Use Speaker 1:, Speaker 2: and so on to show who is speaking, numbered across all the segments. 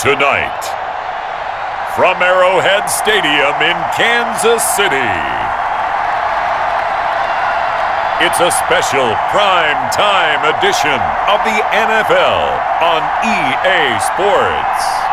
Speaker 1: Tonight, from Arrowhead Stadium in Kansas City, it's a special prime-time edition of the NFL on EA Sports.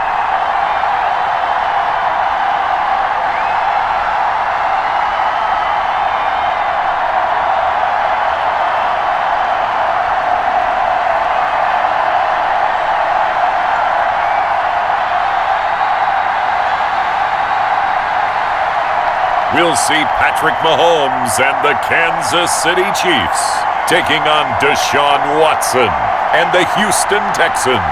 Speaker 1: We'll see Patrick Mahomes and the Kansas City Chiefs taking on Deshaun Watson and the Houston Texans.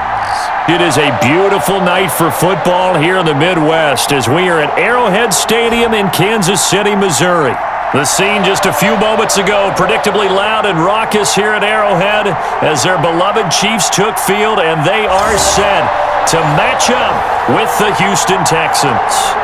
Speaker 2: It is a beautiful night for football here in the Midwest as we are at Arrowhead Stadium in Kansas City, Missouri. The scene just a few moments ago, predictably loud and raucous here at Arrowhead as their beloved Chiefs took field, and they are set to match up with the Houston Texans.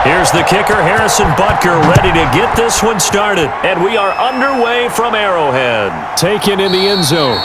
Speaker 2: Here's the kicker, Harrison Butker, ready to get this one started. And we are underway from Arrowhead. Taken in the end zone.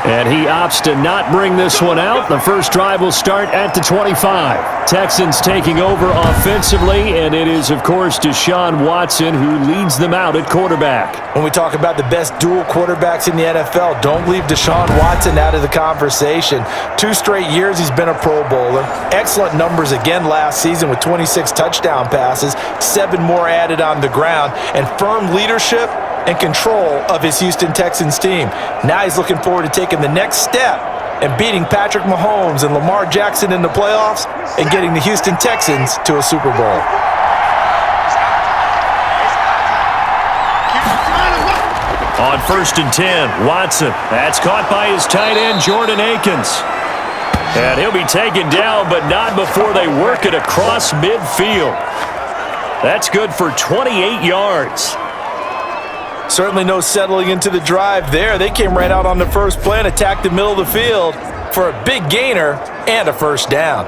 Speaker 2: And he opts to not bring this one out. The first drive will start at the 25. Texans taking over offensively, and it is, of course, Deshaun Watson who leads them out at quarterback.
Speaker 3: When we talk about the best dual quarterbacks in the NFL, don't leave Deshaun Watson out of the conversation. 2 straight years he's been a Pro Bowler. Excellent numbers again last season with 26 touchdown passes, 7 more added on the ground, and firm leadership and control of his Houston Texans team. Now he's looking forward to taking the next step and beating Patrick Mahomes and Lamar Jackson in the playoffs and getting the Houston Texans to a Super Bowl.
Speaker 2: On 1st and 10, Watson. That's caught by his tight end, Jordan Akins. And he'll be taken down, but not before they work it across midfield. That's good for 28 yards.
Speaker 3: Certainly no settling into the drive there. They came right out on the first play and attacked the middle of the field for a big gainer and a first down.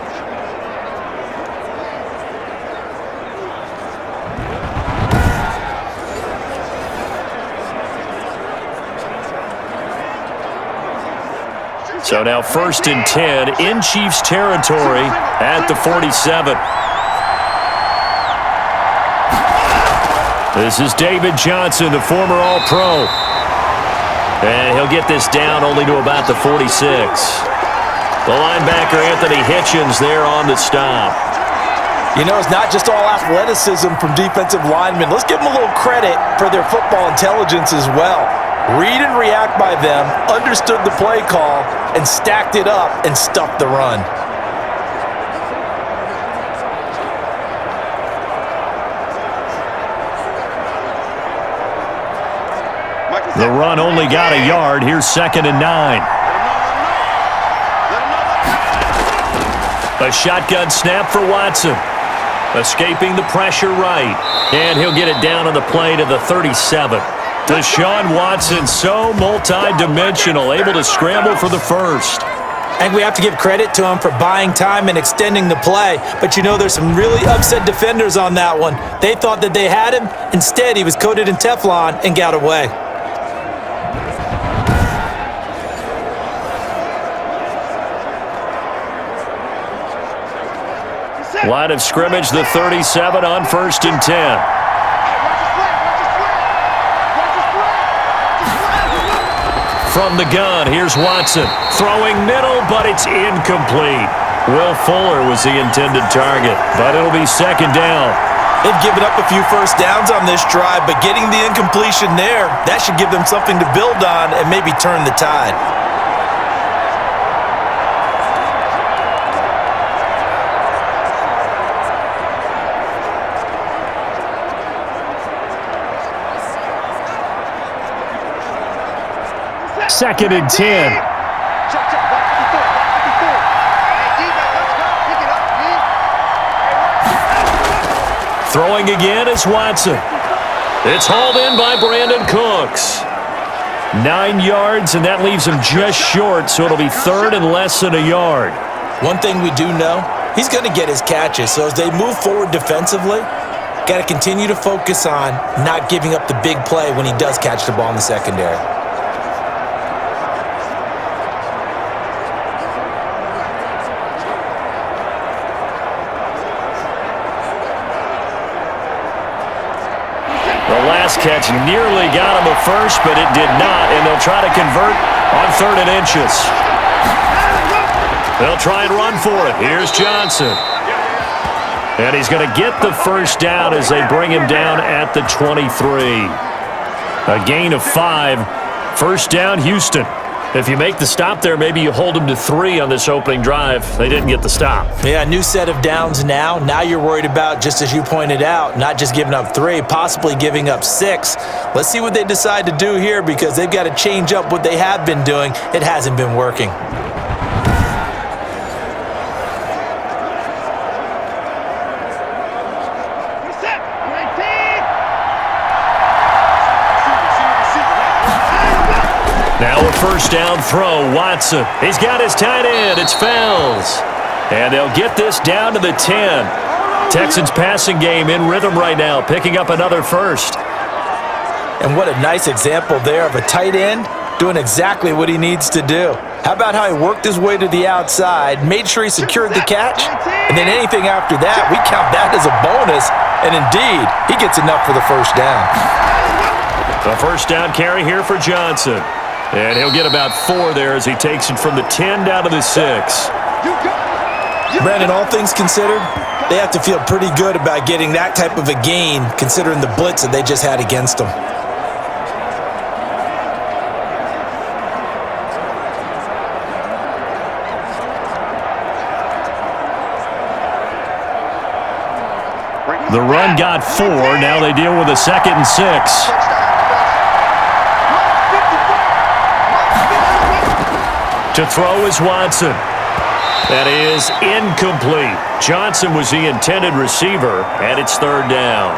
Speaker 2: So now 1st and 10 in Chiefs territory at the 47. This is David Johnson, the former All-Pro. And he'll get this down only to about the 46. The linebacker, Anthony Hitchens, there on the stop.
Speaker 3: You know, it's not just all athleticism from defensive linemen. Let's give them a little credit for their football intelligence as well. Read and react by them, understood the play call, and stacked it up and stuffed the run.
Speaker 2: The run only got a yard. Here's 2nd and 9. A shotgun snap for Watson. Escaping the pressure right. And he'll get it down on the play to the 37. Deshaun Watson, so multi-dimensional, able to scramble for the first.
Speaker 3: And we have to give credit to him for buying time and extending the play. But you know, there's some really upset defenders on that one. They thought that they had him. Instead, he was coated in Teflon and got away.
Speaker 2: Line of scrimmage, the 37 on 1st and 10. From the gun, here's Watson. Throwing middle, but it's incomplete. Will Fuller was the intended target, but it'll be 2nd down.
Speaker 3: They've given up a few first downs on this drive, but getting the incompletion there, that should give them something to build on and maybe turn the tide.
Speaker 2: 2nd and 10. Throwing again is Watson. It's hauled in by Brandon Cooks. 9 yards, and that leaves him just short, so it'll be 3rd and less than a yard.
Speaker 3: One thing we do know, he's going to get his catches. So as they move forward defensively, got to continue to focus on not giving up the big play when he does catch the ball in the secondary.
Speaker 2: The last catch nearly got him a first, but it did not, and they'll try to convert on 3rd and inches. They'll try and run for it. Here's Johnson. And he's going to get the first down as they bring him down at the 23. A gain of 5. 1st down, Houston. If you make the stop there, maybe you hold them to 3 on this opening drive. They didn't get the stop.
Speaker 3: Yeah, new set of downs now. Now you're worried about, just as you pointed out, not just giving up 3, possibly giving up 6. Let's see what they decide to do here because they've got to change up what they have been doing. It hasn't been working.
Speaker 2: Now a 1st down throw, Watson. He's got his tight end. It's Fells. And they'll get this down to the 10. Texans passing game in rhythm right now, picking up another 1st.
Speaker 3: And what a nice example there of a tight end doing exactly what he needs to do. How about how he worked his way to the outside, made sure he secured the catch, and then anything after that, we count that as a bonus. And indeed, he gets enough for the 1st down.
Speaker 2: The 1st down carry here for Johnson. And he'll get about 4 there as he takes it from the 10 down to the 6.
Speaker 3: Brandon, all things considered, they have to feel pretty good about getting that type of a gain considering the blitz that they just had against them.
Speaker 2: The run got 4. Now they deal with a 2nd and 6. To throw is Watson. That is incomplete. Johnson was the intended receiver, and it's 3rd down.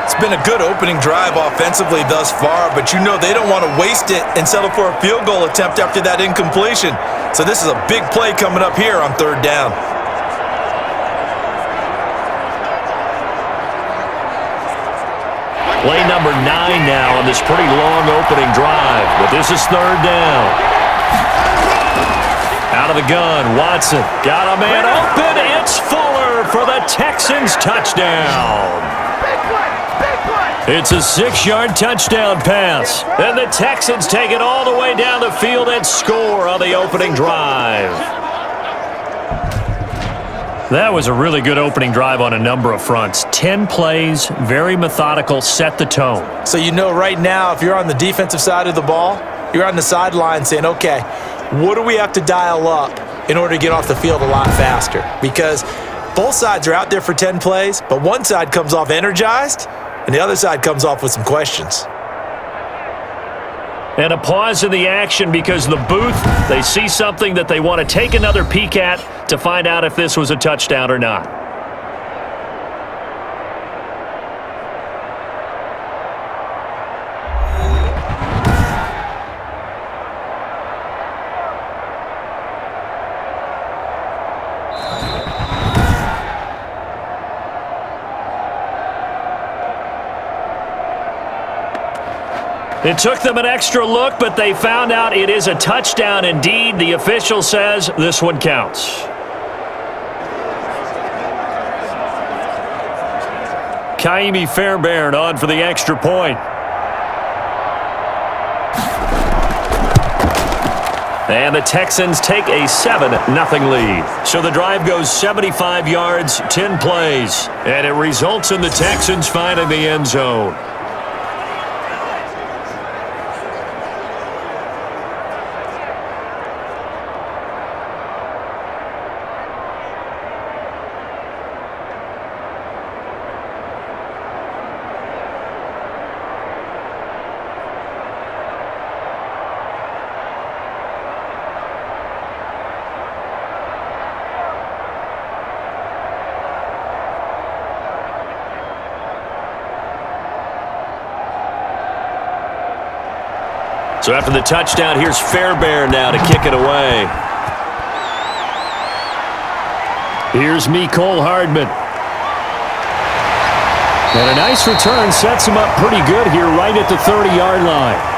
Speaker 3: It's been a good opening drive offensively thus far, but you know they don't want to waste it and settle for a field goal attempt after that incompletion. So this is a big play coming up here on 3rd down.
Speaker 2: Play number 9 now on this pretty long opening drive, but this is 3rd down. Out of the gun, Watson got a man open. It's Fuller for the Texans touchdown. It's a 6-yard touchdown pass. And the Texans take it all the way down the field and score on the opening drive. That was a really good opening drive on a number of fronts. 10 plays, very methodical, set the tone.
Speaker 3: So you know right now, if you're on the defensive side of the ball, you're on the sideline saying, okay, what do we have to dial up in order to get off the field a lot faster? Because both sides are out there for 10 plays, but one side comes off energized, and the other side comes off with some questions.
Speaker 2: And a pause in the action because the booth, they see something that they want to take another peek at to find out if this was a touchdown or not. It took them an extra look, but they found out it is a touchdown indeed. The official says this one counts. Kaimi Fairbairn on for the extra point. And the Texans take a 7-0 lead. So the drive goes 75 yards, 10 plays, and it results in the Texans finding the end zone. So after the touchdown, here's Fairbairn now to kick it away. Here's Mecole Hardman. And a nice return sets him up pretty good here right at the 30-yard line.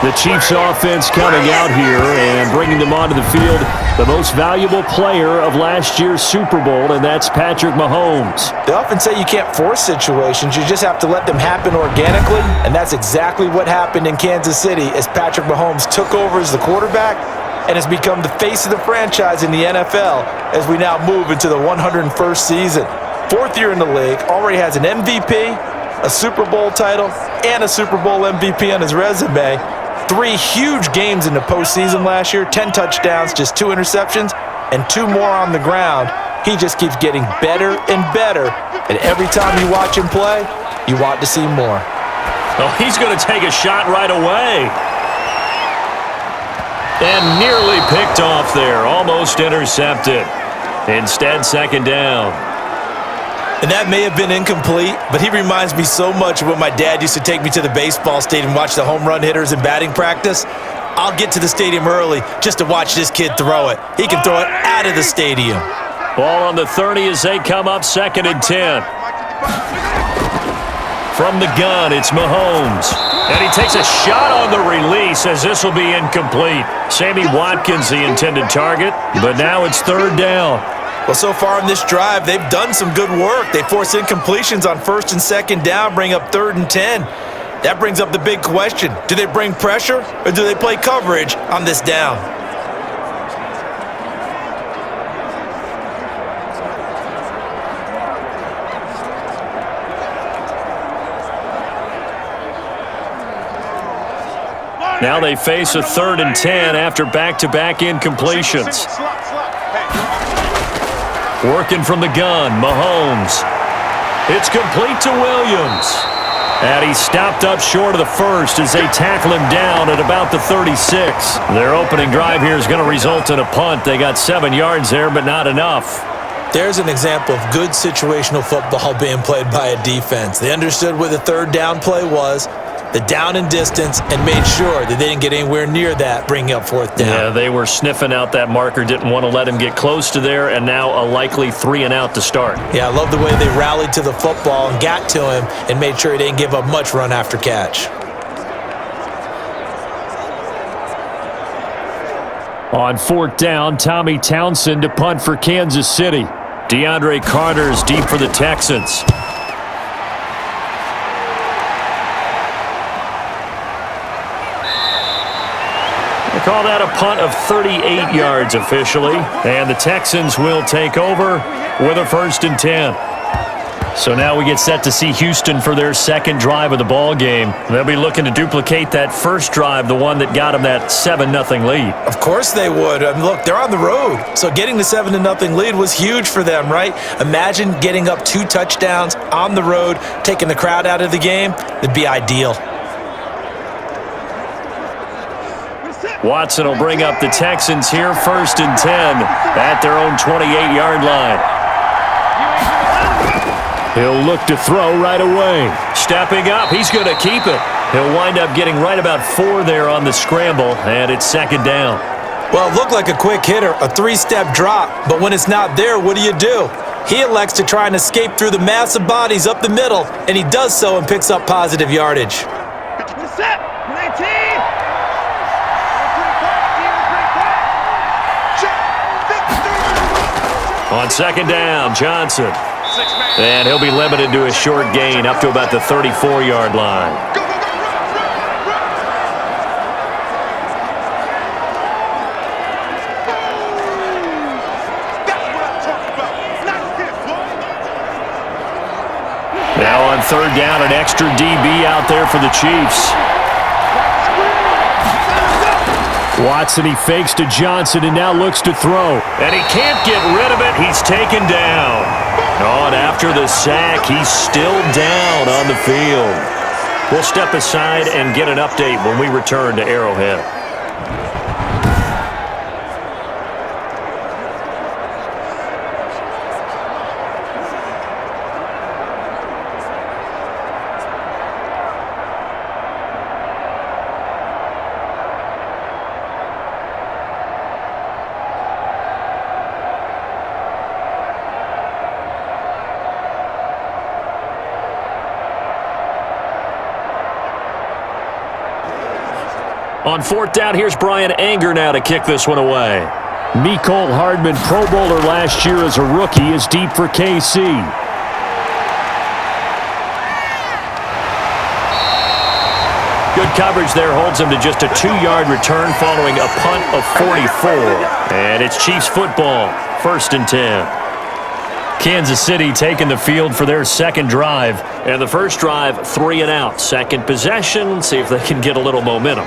Speaker 2: The Chiefs offense coming out here and bringing them onto the field, the most valuable player of last year's Super Bowl, and that's Patrick Mahomes.
Speaker 3: They often say you can't force situations. You just have to let them happen organically, and that's exactly what happened in Kansas City as Patrick Mahomes took over as the quarterback and has become the face of the franchise in the NFL as we now move into the 101st season. Fourth year in the league, already has an MVP, a Super Bowl title, and a Super Bowl MVP on his resume. 3 huge games in the postseason last year, 10 touchdowns, just 2 interceptions, and 2 more on the ground. He just keeps getting better and better, and every time you watch him play, you want to see more.
Speaker 2: Oh, he's going to take a shot right away. And nearly picked off there, almost intercepted. Instead, second down.
Speaker 3: And that may have been incomplete, but he reminds me so much of when my dad used to take me to the baseball stadium and watch the home run hitters in batting practice. I'll get to the stadium early just to watch this kid throw it. He can throw it out of the stadium.
Speaker 2: Ball on the 30 as they come up, 2nd and 10. From the gun, it's Mahomes. And he takes a shot on the release as this will be incomplete. Sammy Watkins, the intended target, but now it's 3rd down.
Speaker 3: Well, so far in this drive, they've done some good work. They force incompletions on 1st and 2nd down, bring up 3rd and 10. That brings up the big question. Do they bring pressure or do they play coverage on this down?
Speaker 2: Now they face a 3rd and 10 after back-to-back incompletions. Working from the gun, Mahomes. It's complete to Williams. And he's stopped up short of the first as they tackle him down at about the 36. Their opening drive here is going to result in a punt. They got 7 yards there, but not enough.
Speaker 3: There's an example of good situational football being played by a defense. They understood where the 3rd down play was, the down and distance, and made sure that they didn't get anywhere near that, bringing up 4th down.
Speaker 2: Yeah, they were sniffing out that marker, didn't want to let him get close to there, and now a likely 3 and out to start.
Speaker 3: Yeah, I love the way they rallied to the football and got to him and made sure he didn't give up much run after catch.
Speaker 2: On 4th down, Tommy Townsend to punt for Kansas City. DeAndre Carter's deep for the Texans. They call that a punt of 38 yards officially, and the Texans will take over with a 1st and 10. So now we get set to see Houston for their 2nd drive of the ball game. They'll be looking to duplicate that first drive, the one that got them that 7-0 lead.
Speaker 3: Of course they would. I mean, look, they're on the road, so getting the 7-0 lead was huge for them, right? Imagine getting up 2 touchdowns on the road, taking the crowd out of the game. It'd be ideal.
Speaker 2: Watson will bring up the Texans here, 1st and 10 at their own 28-yard line. He'll look to throw right away. Stepping up, he's going to keep it. He'll wind up getting right about 4 there on the scramble, and it's 2nd down.
Speaker 3: Well, it looked like a quick hitter, a 3-step drop, but when it's not there, what do? He elects to try and escape through the mass of bodies up the middle, and he does so and picks up positive yardage.
Speaker 2: On 2nd down, Johnson. And he'll be limited to a short gain up to about the 34-yard line. Now on 3rd down, an extra DB out there for the Chiefs. Watson, he fakes to Johnson and now looks to throw. And he can't get rid of it. He's taken down. Oh, and after the sack, he's still down on the field. We'll step aside and get an update when we return to Arrowhead. On fourth down, here's Brian Anger now to kick this one away. Mecole Hardman, Pro Bowler last year as a rookie, is deep for KC. Good coverage there holds him to just a 2-yard return following a punt of 44. And it's Chiefs football, 1st and 10. Kansas City taking the field for their second drive. And the first drive, 3 and out. Second possession, see if they can get a little momentum.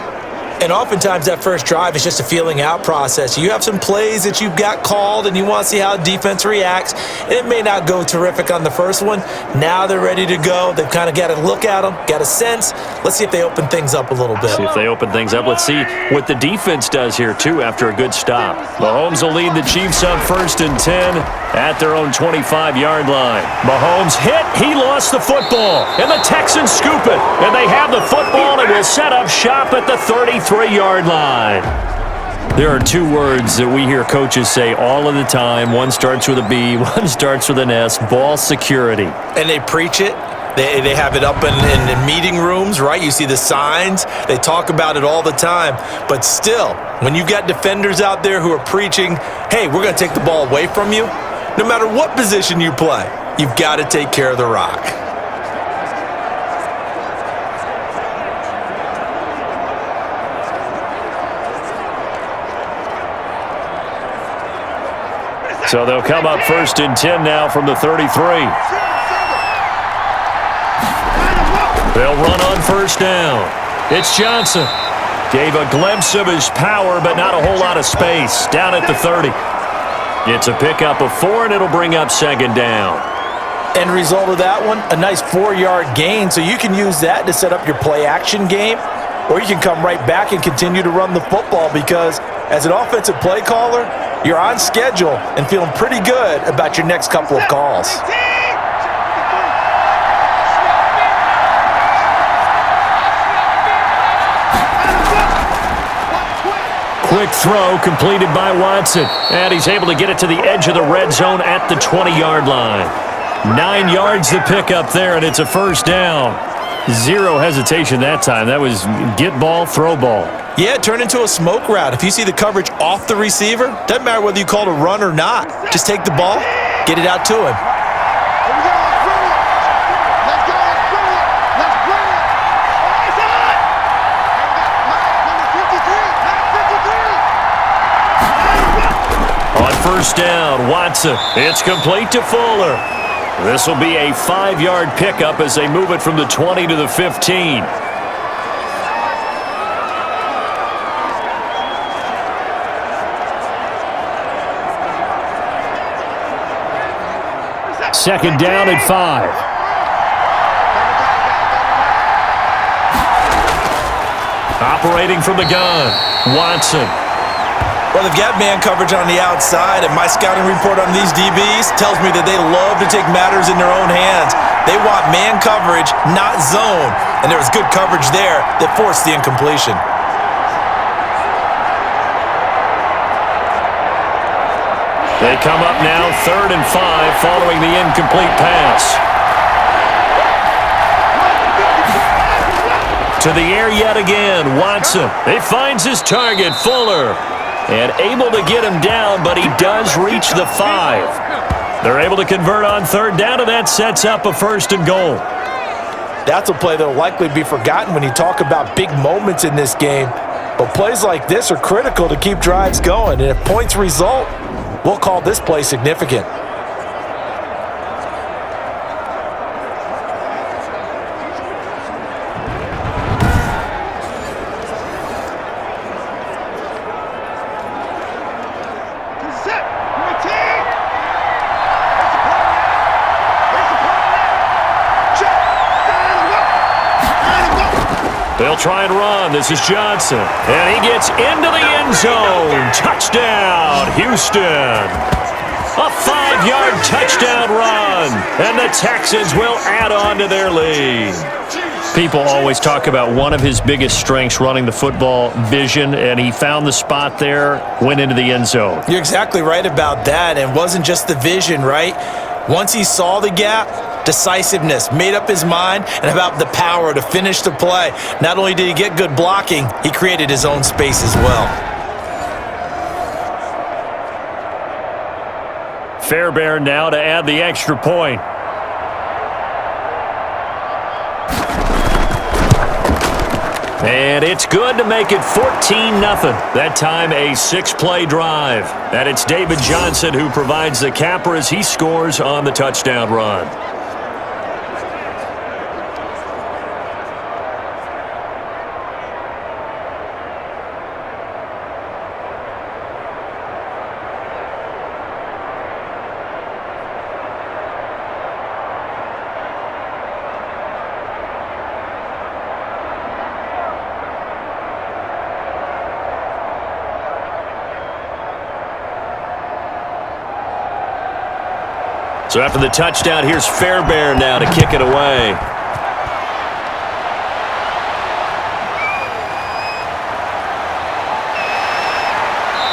Speaker 3: And oftentimes that first drive is just a feeling out process. You have some plays that you've got called and you want to see how defense reacts. It may not go terrific on the first one. Now they're ready to go. They've kind of got to look at them, got a sense. Let's see if they open things up a little bit.
Speaker 2: See if they open things up. Let's see what the defense does here, too, after a good stop. Mahomes will lead the Chiefs up 1st and 10 at their own 25-yard line. Mahomes hit. He lost the football. And the Texans scoop it. And they have the football and will set up shop at the 33-yard line. There are 2 words that we hear coaches say all of the time. One starts with a B, one starts with an S, ball security.
Speaker 3: And they preach it. They have it up in meeting rooms, right? You see the signs. They talk about it all the time. But still, when you've got defenders out there who are preaching, hey, we're going to take the ball away from you, no matter what position you play, you've got to take care of the rock.
Speaker 2: So they'll come up 1st and 10 now from the 33. They'll run on 1st down. It's Johnson. Gave a glimpse of his power, but not a whole lot of space. Down at the 30. It's a pickup of 4, and it'll bring up 2nd down.
Speaker 3: End result of that one, a nice 4-yard gain. So you can use that to set up your play-action game, or you can come right back and continue to run the football because as an offensive play caller, you're on schedule and feeling pretty good about your next couple of calls.
Speaker 2: Quick throw completed by Watson. And he's able to get it to the edge of the red zone at the 20-yard line. 9 yards to pick up there, and it's a 1st down. 0 hesitation that time. That was get ball, throw ball.
Speaker 3: Yeah, turn into a smoke route. If you see the coverage off the receiver, doesn't matter whether you call it a run or not. Just take the ball, get it out to him.
Speaker 2: On 1st down, Watson. It's complete to Fuller. This will be a 5-yard pickup as they move it from the 20 to the 15. Second down at 5. Operating from the gun, Watson.
Speaker 3: Well, they've got man coverage on the outside, and my scouting report on these DBs tells me that they love to take matters in their own hands. They want man coverage, not zone, and there was good coverage there that forced the incompletion.
Speaker 2: They come up now 3rd and 5 following the incomplete pass. To the air yet again, Watson. He finds his target, Fuller. And able to get him down, but he does reach the 5. They're able to convert on 3rd down, and that sets up a 1st and goal.
Speaker 3: That's a play that will likely be forgotten when you talk about big moments in this game. But plays like this are critical to keep drives going. And if points result, we'll call this play significant.
Speaker 2: They'll try and run. This is Johnson. And he gets into the end zone. Touchdown, Houston. A 5-yard touchdown run. And the Texans will add on to their lead. People always talk about one of his biggest strengths running the football, vision, and he found the spot there, went into the end zone.
Speaker 3: You're exactly right about that. And it wasn't just the vision, right? Once he saw the gap, decisiveness, made up his mind, and about the power to finish the play. Not only did he get good blocking, he created his own space as well.
Speaker 2: Fairbairn now to add the extra point. And it's good to make it 14-0. That time a 6-play drive. And it's David Johnson who provides the capper as he scores on the touchdown run. So after the touchdown, here's Fairbairn now to kick it away.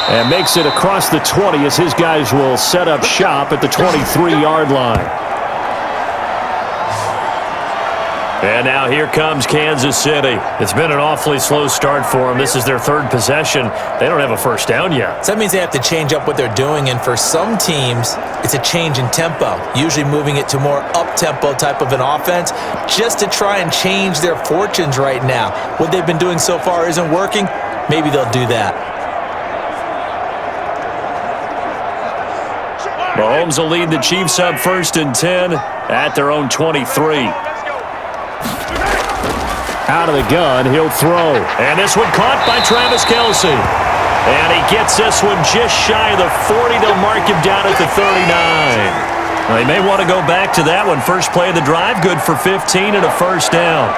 Speaker 2: And makes it across the 20 as his guys will set up shop at the 23-yard line. And now here comes Kansas City. It's been an awfully slow start for them. This is their third possession. They don't have a first down yet.
Speaker 3: So that means they have to change up what they're doing, and for some teams, it's a change in tempo, usually moving it to more up-tempo type of an offense just to try and change their fortunes right now. What they've been doing so far isn't working. Maybe they'll do that.
Speaker 2: Mahomes will lead the Chiefs up 1st and 10 at their own 23. Out of the gun, he'll throw. And this one caught by Travis Kelce. And he gets this one just shy of the 40. They'll mark him down at the 39. Well, they may want to go back to that one. First play of the drive, good for 15 and a first down.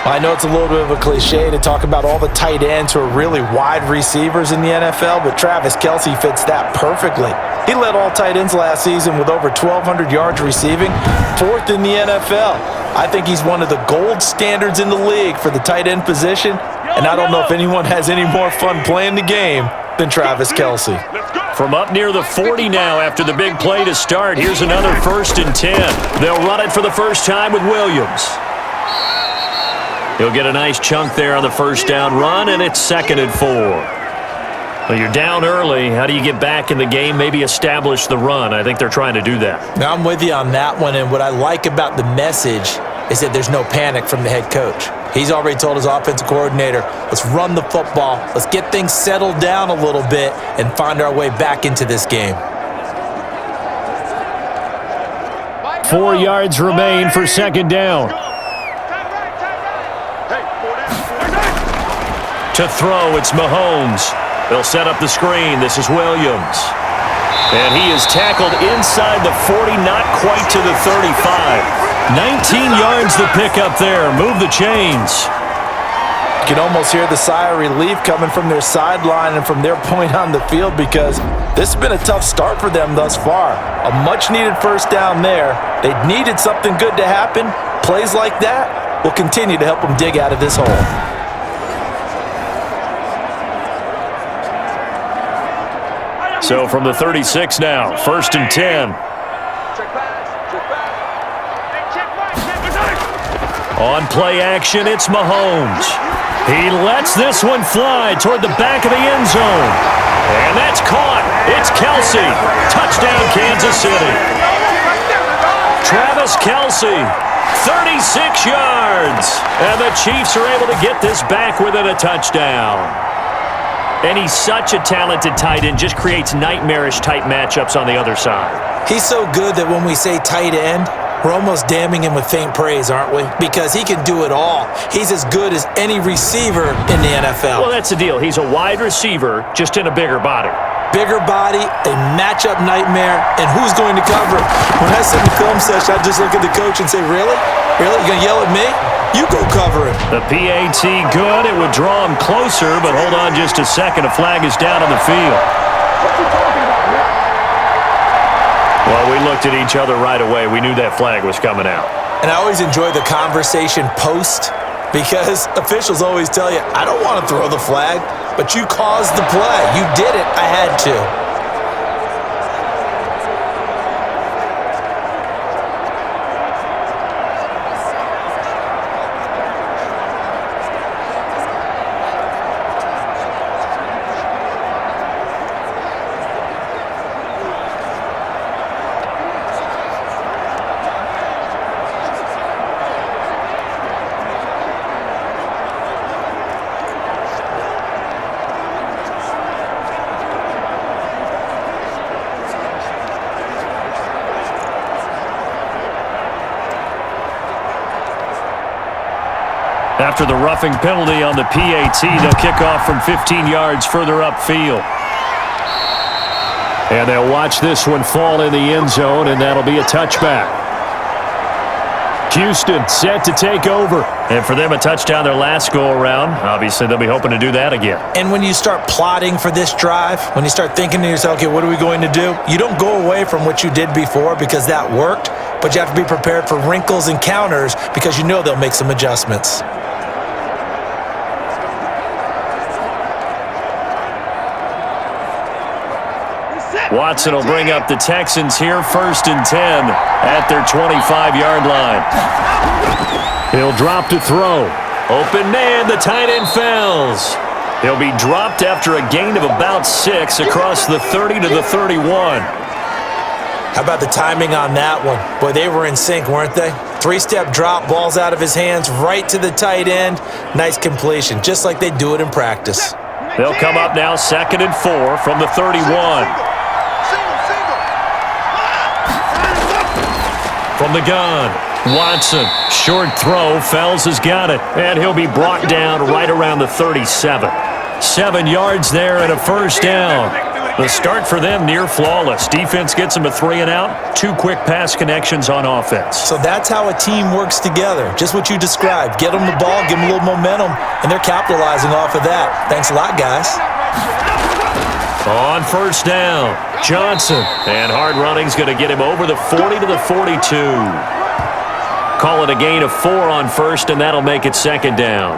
Speaker 3: I know it's a little bit of a cliche to talk about all the tight ends who are really wide receivers in the NFL, but Travis Kelce fits that perfectly. He led all tight ends last season with over 1,200 yards receiving, 4th in the NFL. I think he's one of the gold standards in the league for the tight end position, and I don't know if anyone has any more fun playing the game than Travis Kelce.
Speaker 2: From up near the 40 now after the big play to start, here's another 1st and 10. They'll run it for the first time with Williams. He'll get a nice chunk there on the first down run, and it's 2nd and 4. Well, you're down early. How do you get back in the game, maybe establish the run? I think they're trying to do that.
Speaker 3: Now, I'm with you on that one, and what I like about the message is that there's no panic from the head coach. He's already told his offensive coordinator, let's run the football, let's get things settled down a little bit and find our way back into this game.
Speaker 2: 4 yards remain for 2nd down. To throw, it's Mahomes. They'll set up the screen. This is Williams. And he is tackled inside the 40, not quite to the 35. 19 yards to pick up there. Move the chains.
Speaker 3: You can almost hear the sigh of relief coming from their sideline and from their point on the field because this has been a tough start for them thus far. A much-needed first down there. They needed something good to happen. Plays like that will continue to help them dig out of this hole.
Speaker 2: So from the 36 now, 1st and 10. On play action, it's Mahomes. He lets this one fly toward the back of the end zone. And that's caught. It's Kelce. Touchdown, Kansas City. Travis Kelce, 36 yards. And the Chiefs are able to get this back within a touchdown. And he's such a talented tight end, just creates nightmarish-type matchups on the other side.
Speaker 3: He's so good that when we say tight end, we're almost damning him with faint praise, aren't we? Because he can do it all. He's as good as any receiver in the NFL.
Speaker 2: Well, that's the deal. He's a wide receiver, just in a bigger body.
Speaker 3: Bigger body, a matchup nightmare, and who's going to cover him? When I sit in the film session, I just look at the coach and say, really? Really? You going to yell at me? You go cover him.
Speaker 2: The PAT good. It would draw him closer, but hold on just a second. A flag is down on the field. Well, we looked at each other right away. We knew that flag was coming out.
Speaker 3: And I always enjoy the conversation post because officials always tell you, I don't want to throw the flag, but you caused the play. You did it. I had to.
Speaker 2: After the roughing penalty on the PAT, they'll kick off from 15 yards further upfield. And they'll watch this one fall in the end zone, and that'll be a touchback. Houston set to take over. And for them, a touchdown their last go-around. Obviously, they'll be hoping to do that again.
Speaker 3: And when you start plotting for this drive, when you start thinking to yourself, okay, what are we going to do? You don't go away from what you did before because that worked, but you have to be prepared for wrinkles and counters because you know they'll make some adjustments.
Speaker 2: Watson will bring up the Texans here, 1st and 10 at their 25-yard line. He'll drop to throw. Open man, the tight end falls. He'll be dropped after a gain of about 6 across the 30 to the 31.
Speaker 3: How about the timing on that one? Boy, they were in sync, weren't they? 3-step drop, balls out of his hands, right to the tight end. Nice completion, just like they do it in practice.
Speaker 2: They'll come up now 2nd and 4 from the 31. From the gun, Watson, short throw, Fells has got it, and he'll be brought down right around the 37. 7 yards there and a 1st down. The start for them near flawless. Defense gets them a 3 and out, 2 quick pass connections on offense.
Speaker 3: So that's how a team works together, just what you described. Get them the ball, give them a little momentum, and they're capitalizing off of that. Thanks a lot, guys.
Speaker 2: On 1st down, Johnson. And hard running's going to get him over the 40 to the 42. Call it a gain of 4 on 1st, and that'll make it 2nd down.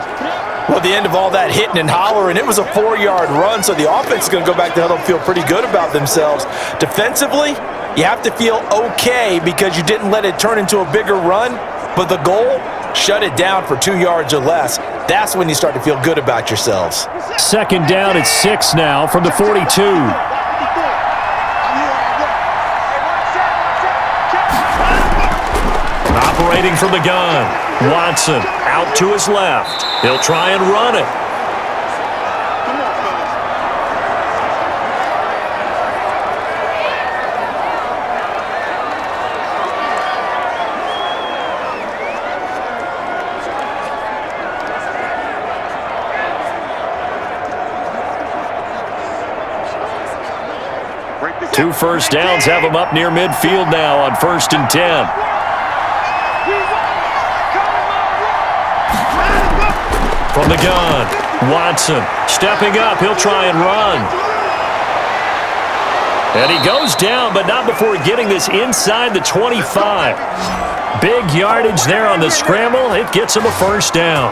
Speaker 3: Well, the end of all that hitting and hollering, it was a 4-yard run, so the offense is going to go back to huddle and feel pretty good about themselves. Defensively, you have to feel okay because you didn't let it turn into a bigger run, but the goal, shut it down for 2 yards or less. That's when you start to feel good about yourselves.
Speaker 2: 2nd down at 6 now from the 42. Operating from the gun, Watson out to his left. He'll try and run it. Two 1st downs have him up near midfield now on 1st and 10. From the gun, Watson stepping up. He'll try and run. And he goes down, but not before getting this inside the 25. Big yardage there on the scramble. It gets him a 1st down.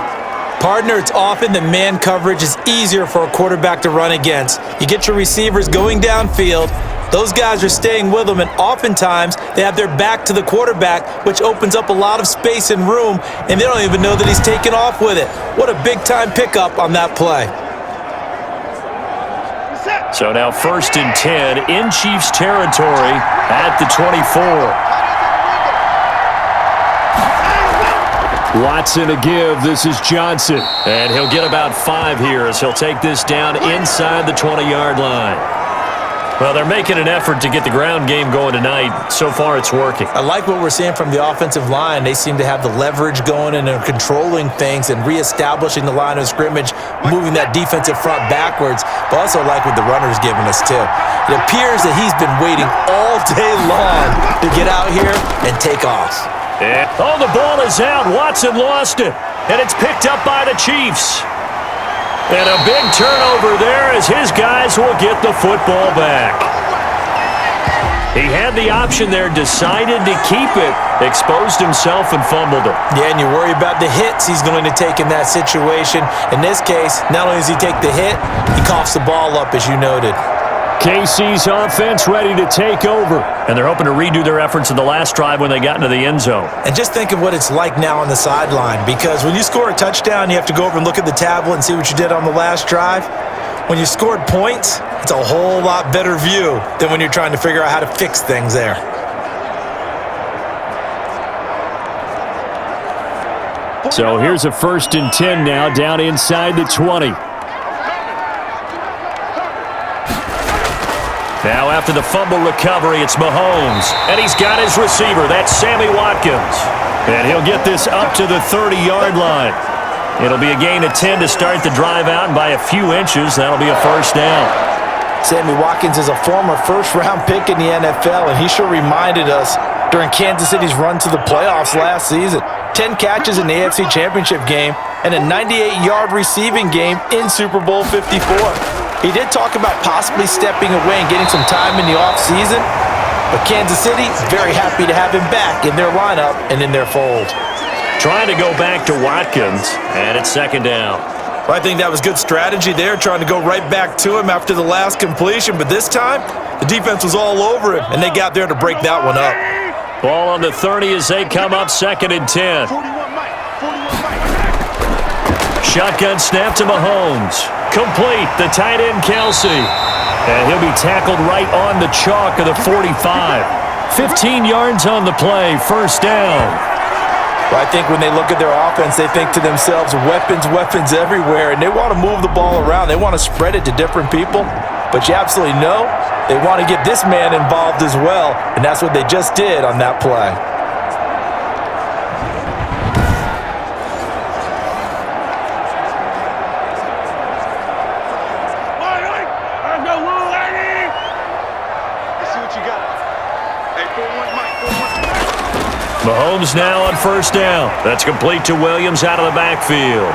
Speaker 3: Partner, it's often that man coverage is easier for a quarterback to run against. You get your receivers going downfield. Those guys are staying with them, and oftentimes they have their back to the quarterback, which opens up a lot of space and room, and they don't even know that he's taken off with it. What a big-time pickup on that play.
Speaker 2: So now 1st and 10 in Chiefs territory at the 24. Watson a give. This is Johnson. And he'll get about 5 here as he'll take this down inside the 20-yard line. Well, they're making an effort to get the ground game going tonight. So far, it's working.
Speaker 3: I like what we're seeing from the offensive line. They seem to have the leverage going and they're controlling things and reestablishing the line of scrimmage, moving that defensive front backwards, but also like what the runner's giving us, too. It appears that he's been waiting all day long to get out here and take off.
Speaker 2: Yeah. Oh, the ball is out. Watson lost it, and it's picked up by the Chiefs. And a big turnover there as his guys will get the football back. He had the option there, decided to keep it, exposed himself and fumbled it.
Speaker 3: Yeah, and you worry about the hits he's going to take in that situation. In this case, not only does he take the hit, he coughs the ball up, as you noted.
Speaker 2: KC's offense ready to take over, and they're hoping to redo their efforts in the last drive when they got into the end zone.
Speaker 3: And just think of what it's like now on the sideline, because when you score a touchdown, you have to go over and look at the tablet and see what you did on the last drive. When you scored points, it's a whole lot better view than when you're trying to figure out how to fix things there.
Speaker 2: So here's a 1st and 10 now down inside the 20. Now after the fumble recovery, it's Mahomes. And he's got his receiver. That's Sammy Watkins. And he'll get this up to the 30-yard line. It'll be a gain of 10 to start the drive out, and by a few inches, that'll be a first down.
Speaker 3: Sammy Watkins is a former first-round pick in the NFL, and he sure reminded us during Kansas City's run to the playoffs last season. 10 catches in the AFC Championship game and a 98-yard receiving game in Super Bowl 54. He did talk about possibly stepping away and getting some time in the offseason, but Kansas City very happy to have him back in their lineup and in their fold.
Speaker 2: Trying to go back to Watkins, and it's second down.
Speaker 3: Well, I think that was good strategy there, trying to go right back to him after the last completion, but this time, the defense was all over him, and they got there to break that one up.
Speaker 2: Ball on the 30 as they come up second and 10. Shotgun snap to Mahomes. Complete, the tight end Kelsey. And he'll be tackled right on the chalk of the 45. 15 yards on the play, first down.
Speaker 3: Well, I think when they look at their offense, they think to themselves, weapons, weapons everywhere, and they want to move the ball around. They want to spread it to different people, but you absolutely know they want to get this man involved as well, and that's what they just did on that play.
Speaker 2: Mahomes now on first down. That's complete to Williams out of the backfield.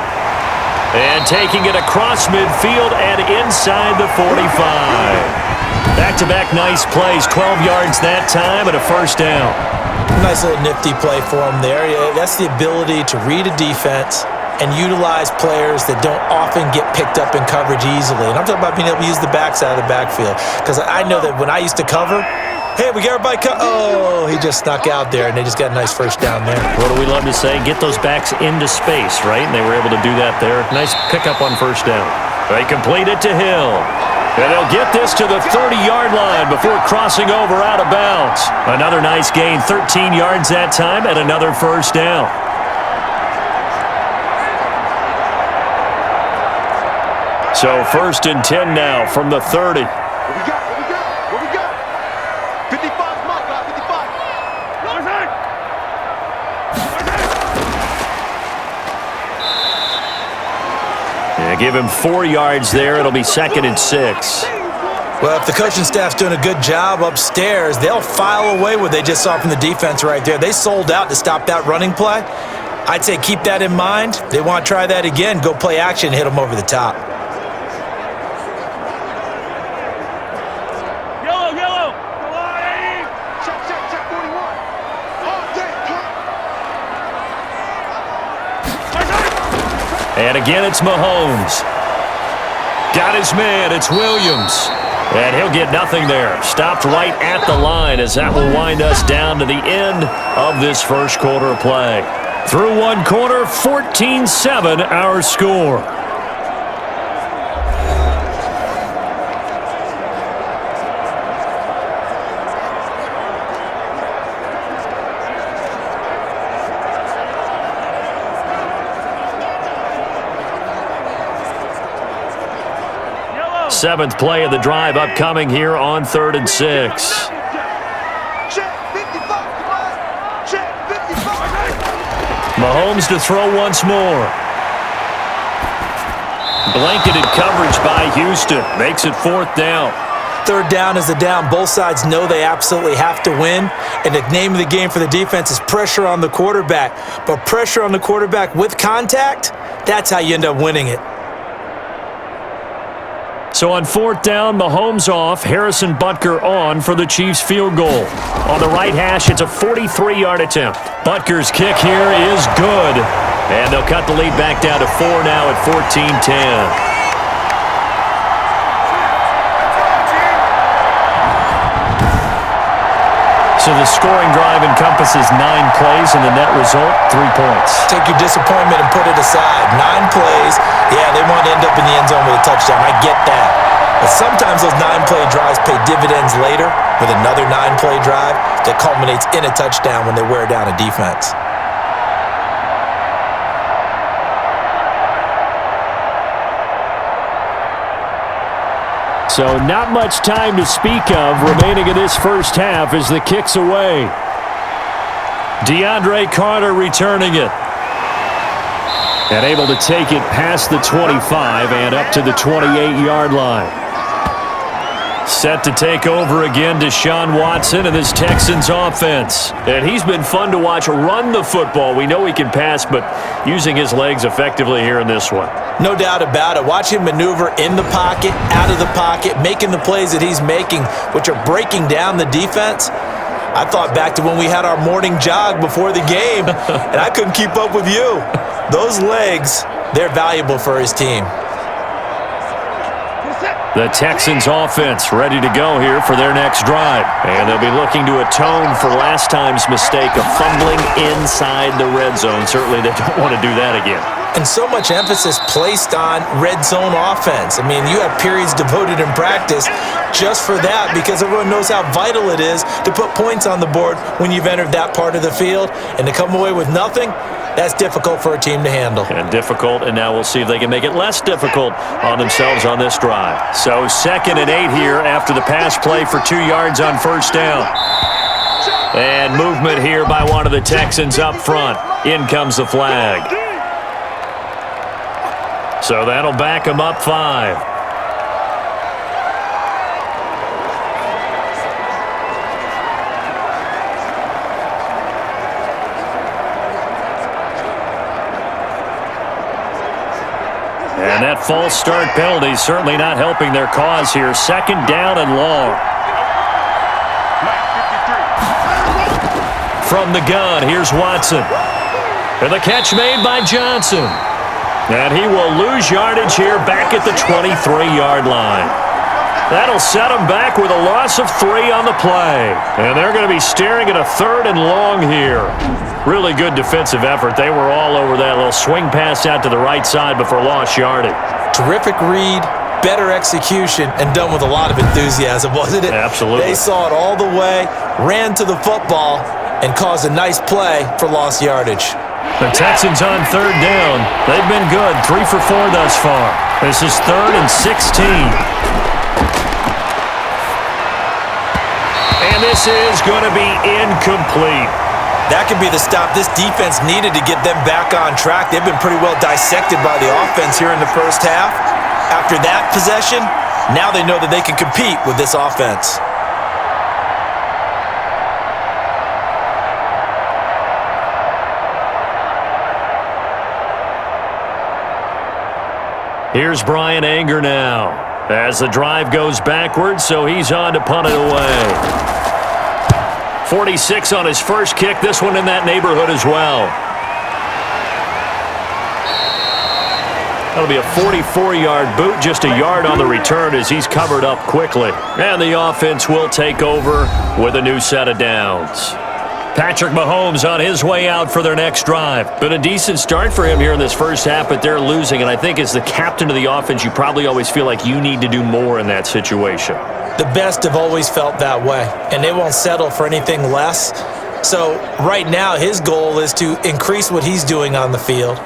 Speaker 2: And taking it across midfield and inside the 45. Back-to-back nice plays, 12 yards that time and a first down.
Speaker 3: Nice little nifty play for him there. That's the ability to read a defense and utilize players that don't often get picked up in coverage easily. And I'm talking about being able to use the backside of the backfield. Because I know that when I used to cover, hey, we got everybody oh, he just snuck out there, and they just got a nice first down there.
Speaker 2: What do we love to say? Get those backs into space, right? And they were able to do that there. Nice pickup on first down. They complete it to Hill. And they'll get this to the 30-yard line before crossing over out of bounds. Another nice gain, 13 yards that time, and another first down. So first and 10 now from the 30. Give him 4 yards there. It'll be second and 6.
Speaker 3: Well, if the coaching staff's doing a good job upstairs, they'll file away what they just saw from the defense right there. They sold out to stop that running play. I'd say keep that in mind. They want to try that again. Go play action, hit them over the top.
Speaker 4: Yellow. Come on, Eddie. Check 41.
Speaker 2: And again, it's Mahomes. Got his man. It's Williams. And he'll get nothing there. Stopped right at the line as that will wind us down to the end of this first quarter of play. Through one quarter, 14-7 our score. Seventh play of the drive upcoming here on 3rd and 6. Mahomes to throw once more. Blanketed coverage by Houston. Makes it 4th down.
Speaker 3: 3rd down is the down. Both sides know they absolutely have to win. And the name of the game for the defense is pressure on the quarterback. But pressure on the quarterback with contact, that's how you end up winning it.
Speaker 2: So on 4th down, Mahomes off, Harrison Butker on for the Chiefs field goal. On the right hash, it's a 43-yard attempt. Butker's kick here is good. And they'll cut the lead back down to 4 now at 14-10. So the scoring drive encompasses 9 plays, and the net result, 3 points.
Speaker 3: Take your disappointment and put it aside. 9 plays. Yeah, they want to end up in the end zone with a touchdown. I get that. But sometimes those 9-play drives pay dividends later with another 9-play drive that culminates in a touchdown when they wear down a defense.
Speaker 2: So not much time to speak of remaining in this first half as the kick's away. DeAndre Carter returning it. And able to take it past the 25 and up to the 28-yard line. Set to take over again, Deshaun Watson and this Texans offense. And he's been fun to watch run the football. We know he can pass, but using his legs effectively here in this one.
Speaker 3: No doubt about it. Watch him maneuver in the pocket, out of the pocket, making the plays that he's making, which are breaking down the defense. I thought back to when we had our morning jog before the game, and I couldn't keep up with you. Those legs, they're valuable for his team.
Speaker 2: The Texans offense ready to go here for their next drive. And they'll be looking to atone for last time's mistake of fumbling inside the red zone. Certainly they don't want to do that again.
Speaker 3: And so much emphasis placed on red zone offense. I mean, you have periods devoted in practice just for that because everyone knows how vital it is to put points on the board when you've entered that part of the field. And to come away with nothing, that's difficult for a team to handle.
Speaker 2: And difficult, and now we'll see if they can make it less difficult on themselves on this drive. So 2nd and 8 here after the pass play for 2 yards on first down. And movement here by one of the Texans up front. In comes the flag. So that'll back them up 5. And that false start penalty certainly not helping their cause here. 2nd down and long. From the gun, here's Watson. And the catch made by Johnson. And he will lose yardage here back at the 23-yard line. That'll set them back with a loss of 3 on the play. And they're going to be staring at a 3rd and long here. Really good defensive effort. They were all over that little swing pass out to the right side before lost yardage.
Speaker 3: Terrific read, better execution, and done with a lot of enthusiasm, wasn't it?
Speaker 2: Absolutely.
Speaker 3: They saw it all the way, ran to the football, and caused a nice play for lost yardage.
Speaker 2: The Texans on 3rd down. They've been good, 3 for 4 thus far. This is 3rd and 16. And this is going to be incomplete.
Speaker 3: That could be the stop this defense needed to get them back on track. They've been pretty well dissected by the offense here in the first half. After that possession, now they know that they can compete with this offense.
Speaker 2: Here's Brian Anger now as the drive goes backwards, so he's on to punt it away. 46 on his first kick, this one in that neighborhood as well. That'll be a 44-yard boot, just a yard on the return as he's covered up quickly. And the offense will take over with a new set of downs. Patrick Mahomes on his way out for their next drive. Been a decent start for him here in this first half, but they're losing. And I think as the captain of the offense, you probably always feel like you need to do more in that situation.
Speaker 3: The best have always felt that way, and they won't settle for anything less. So right now, his goal is to increase what he's doing on the field,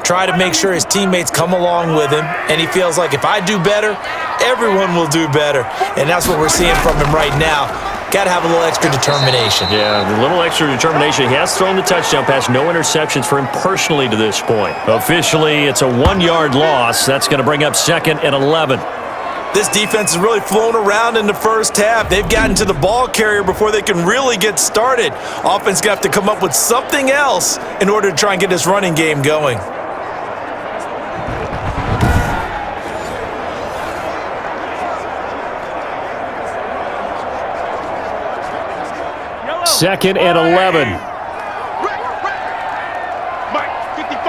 Speaker 3: try to make sure his teammates come along with him, and he feels like if I do better, everyone will do better. And that's what we're seeing from him right now. Got to have a little extra determination.
Speaker 2: Yeah, a little extra determination. He has thrown the touchdown pass. No interceptions for him personally to this point. Officially, it's a 1-yard loss. That's going to bring up 2nd and 11.
Speaker 3: This defense has really flown around in the first half. They've gotten to the ball carrier before they can really get started. Offense got to come up with something else in order to try and get this running game going.
Speaker 2: Second and 11.
Speaker 4: Mike, 55.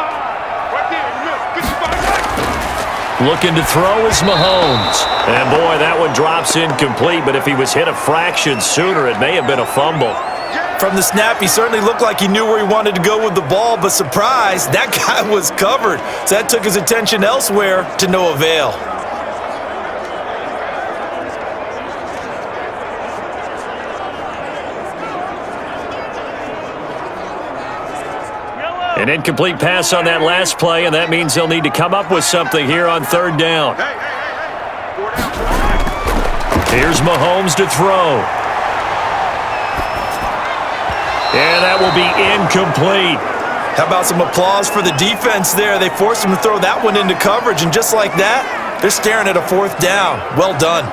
Speaker 4: Right there, 55.
Speaker 2: Looking to throw is Mahomes. And boy, that one drops incomplete, but if he was hit a fraction sooner, it may have been a fumble.
Speaker 3: From the snap, he certainly looked like he knew where he wanted to go with the ball, but surprise, that guy was covered. So that took his attention elsewhere to no avail.
Speaker 2: An incomplete pass on that last play, and that means they'll need to come up with something here on 3rd down. Here's Mahomes to throw. And that will be incomplete.
Speaker 3: How about some applause for the defense there? They forced him to throw that one into coverage, and just like that, they're staring at a 4th down. Well done.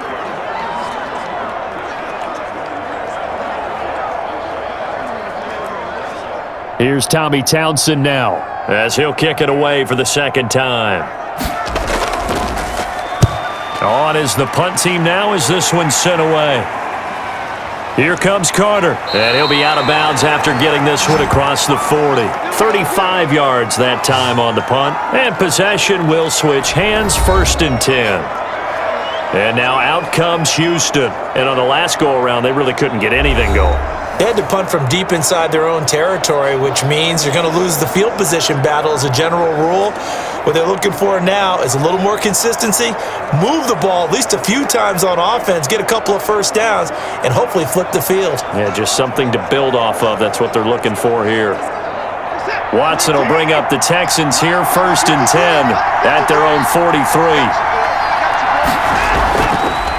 Speaker 2: Here's Tommy Townsend now, as he'll kick it away for the 2nd time. On is the punt team now as this one's sent away. Here comes Carter, and he'll be out of bounds after getting this one across the 40. 35 yards that time on the punt, and possession will switch hands, 1st and 10. And now out comes Houston, and on the last go-around, they really couldn't get anything going.
Speaker 3: They had to punt from deep inside their own territory, which means you're going to lose the field position battle as a general rule. What they're looking for now is a little more consistency, move the ball at least a few times on offense, get a couple of 1st downs, and hopefully flip the field.
Speaker 2: Yeah, just something to build off of. That's what they're looking for here. Watson will bring up the Texans here, 1st and 10 at their own 43.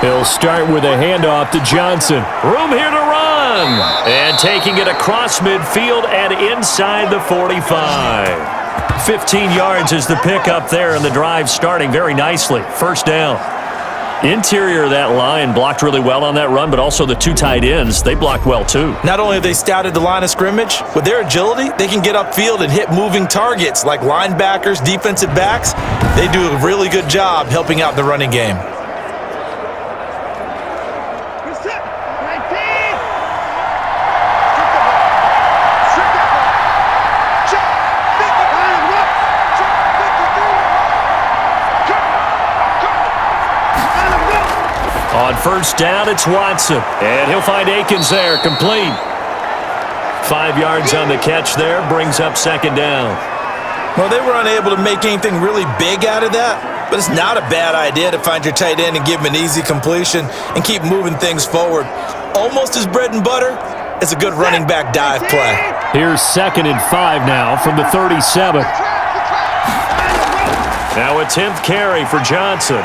Speaker 2: He'll start with a handoff to Johnson. Room here to run. And taking it across midfield and inside the 45. 15 yards is the pickup there, and the drive starting very nicely. 1st down. Interior of that line blocked really well on that run, but also the 2 tight ends, they blocked well too.
Speaker 3: Not only have they scouted the line of scrimmage, with their agility, they can get upfield and hit moving targets like linebackers, defensive backs. They do a really good job helping out the running game.
Speaker 2: On 1st down, it's Watson, and he'll find Akins there, complete. 5 yards on the catch there, brings up 2nd down.
Speaker 3: Well, they were unable to make anything really big out of that, but it's not a bad idea to find your tight end and give him an easy completion and keep moving things forward. Almost as bread and butter as a good running back dive play.
Speaker 2: Here's 2nd and 5 now from the 37. Now a 10th carry for Johnson.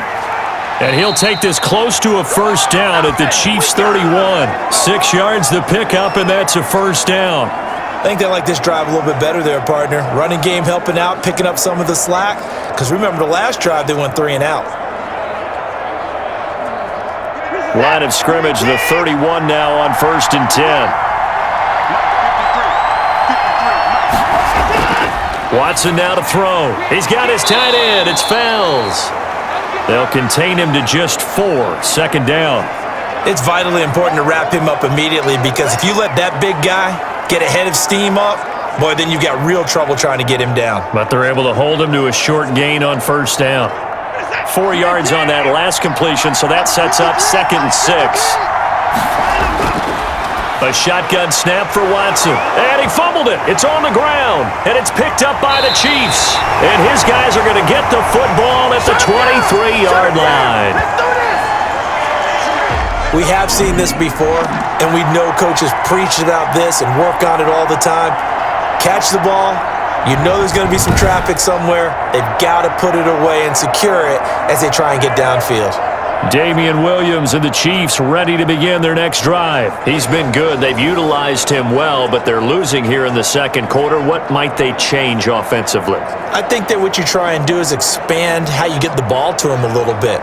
Speaker 2: And he'll take this close to a 1st down at the Chiefs' 31. 6 yards the pickup, and that's a 1st down.
Speaker 3: I think they like this drive a little bit better there, partner. Running game helping out, picking up some of the slack. Because remember the last drive, they went 3 and out.
Speaker 2: Line of scrimmage, the 31 now on 1st and 10. Watson now to throw. He's got his tight end. It's Fells. They'll contain him to just 4. 2nd down.
Speaker 3: It's vitally important to wrap him up immediately because if you let that big guy get a head of steam up, boy, then you've got real trouble trying to get him down.
Speaker 2: But they're able to hold him to a short gain on 1st down. 4 yards on that last completion, so that sets up 2nd and 6. A shotgun snap for Watson. And he fumbled it. It's on the ground. And it's picked up by the Chiefs. And his guys are going to get the football at the 23-yard line.
Speaker 3: We have seen this before, and we know coaches preach about this and work on it all the time. Catch the ball. You know there's going to be some traffic somewhere. They've got to put it away and secure it as they try and get downfield.
Speaker 2: Damian Williams and the Chiefs ready to begin their next drive. He's been good. They've utilized him well, but they're losing here in the 2nd quarter. What might they change offensively?
Speaker 3: I think that what you try and do is expand how you get the ball to him a little bit.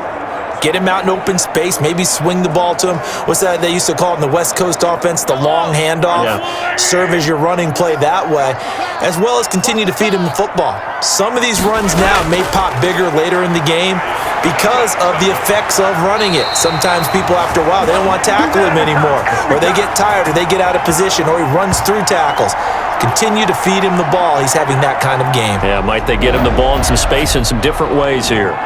Speaker 3: Get him out in open space, maybe swing the ball to him. What's that they used to call it in the West Coast offense, the long handoff? Yeah. Serve as your running play that way, as well as continue to feed him the football. Some of these runs now may pop bigger later in the game because of the effects of running it. Sometimes people, after a while, they don't want to tackle him anymore, or they get tired, or they get out of position, or he runs through tackles. Continue to feed him the ball. He's having that kind of game.
Speaker 2: Yeah, might they get him the ball in some space in some different ways here?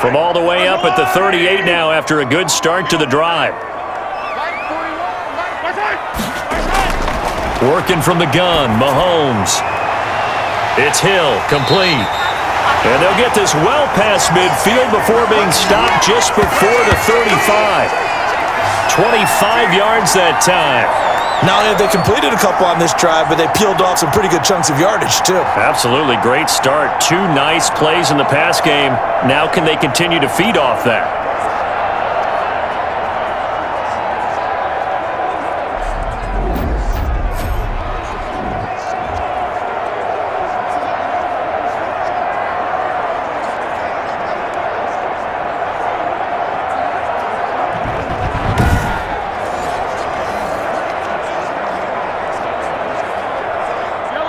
Speaker 2: From all the way up at the 38 now after a good start to the drive. Working from the gun, Mahomes. It's Hill, complete. And they'll get this well past midfield before being stopped just before the 35. 25 yards that time.
Speaker 3: Not only have they completed a couple on this drive, but they peeled off some pretty good chunks of yardage, too.
Speaker 2: Absolutely great start. 2 nice plays in the pass game. Now can they continue to feed off that?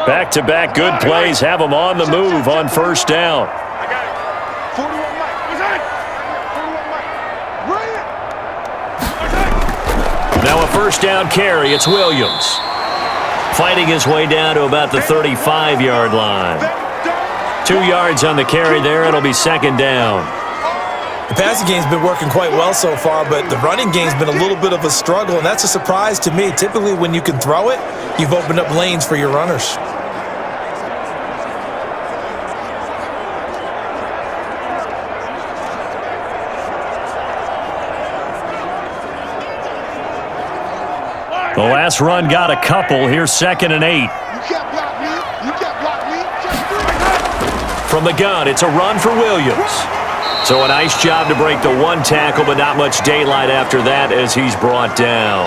Speaker 2: Back-to-back good plays have them on the move on first down.
Speaker 4: I got it. 41 Mike. What's that? 41 Mike. Right.
Speaker 2: Now a first down carry. It's Williams. Fighting his way down to about the 35-yard line. 2 yards on the carry there. It'll be second down.
Speaker 3: The passing game's been working quite well so far, but the running game's been a little bit of a struggle, and that's a surprise to me. Typically, when you can throw it, you've opened up lanes for your runners.
Speaker 2: The last run got a couple. Here's 2nd and 8.
Speaker 4: You can't block me. You can't block me. Just
Speaker 2: From the gun, it's a run for Williams. So a nice job to break the 1 tackle, but not much daylight after that as he's brought down.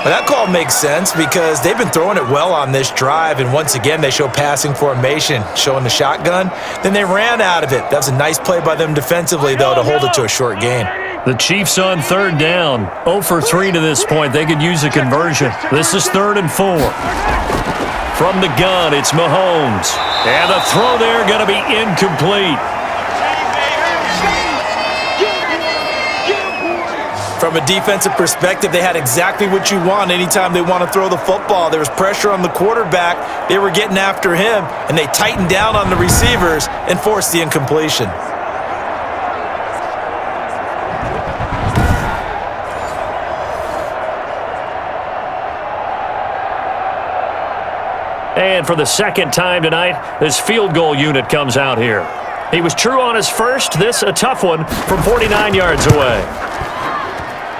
Speaker 3: Well, that call makes sense because they've been throwing it well on this drive, and once again, they show passing formation, showing the shotgun. Then they ran out of it. That was a nice play by them defensively, though, to hold it to a short gain.
Speaker 2: The Chiefs on 3rd down. 0 for 3 to this point. They could use a conversion. This is 3rd and 4. From the gun, it's Mahomes. And the throw there going to be incomplete.
Speaker 3: From a defensive perspective, they had exactly what you want anytime they want to throw the football. There was pressure on the quarterback. They were getting after him, and they tightened down on the receivers and forced the incompletion.
Speaker 2: And for the second time tonight, this field goal unit comes out here. He was true on his first. This a tough one from 49 yards away.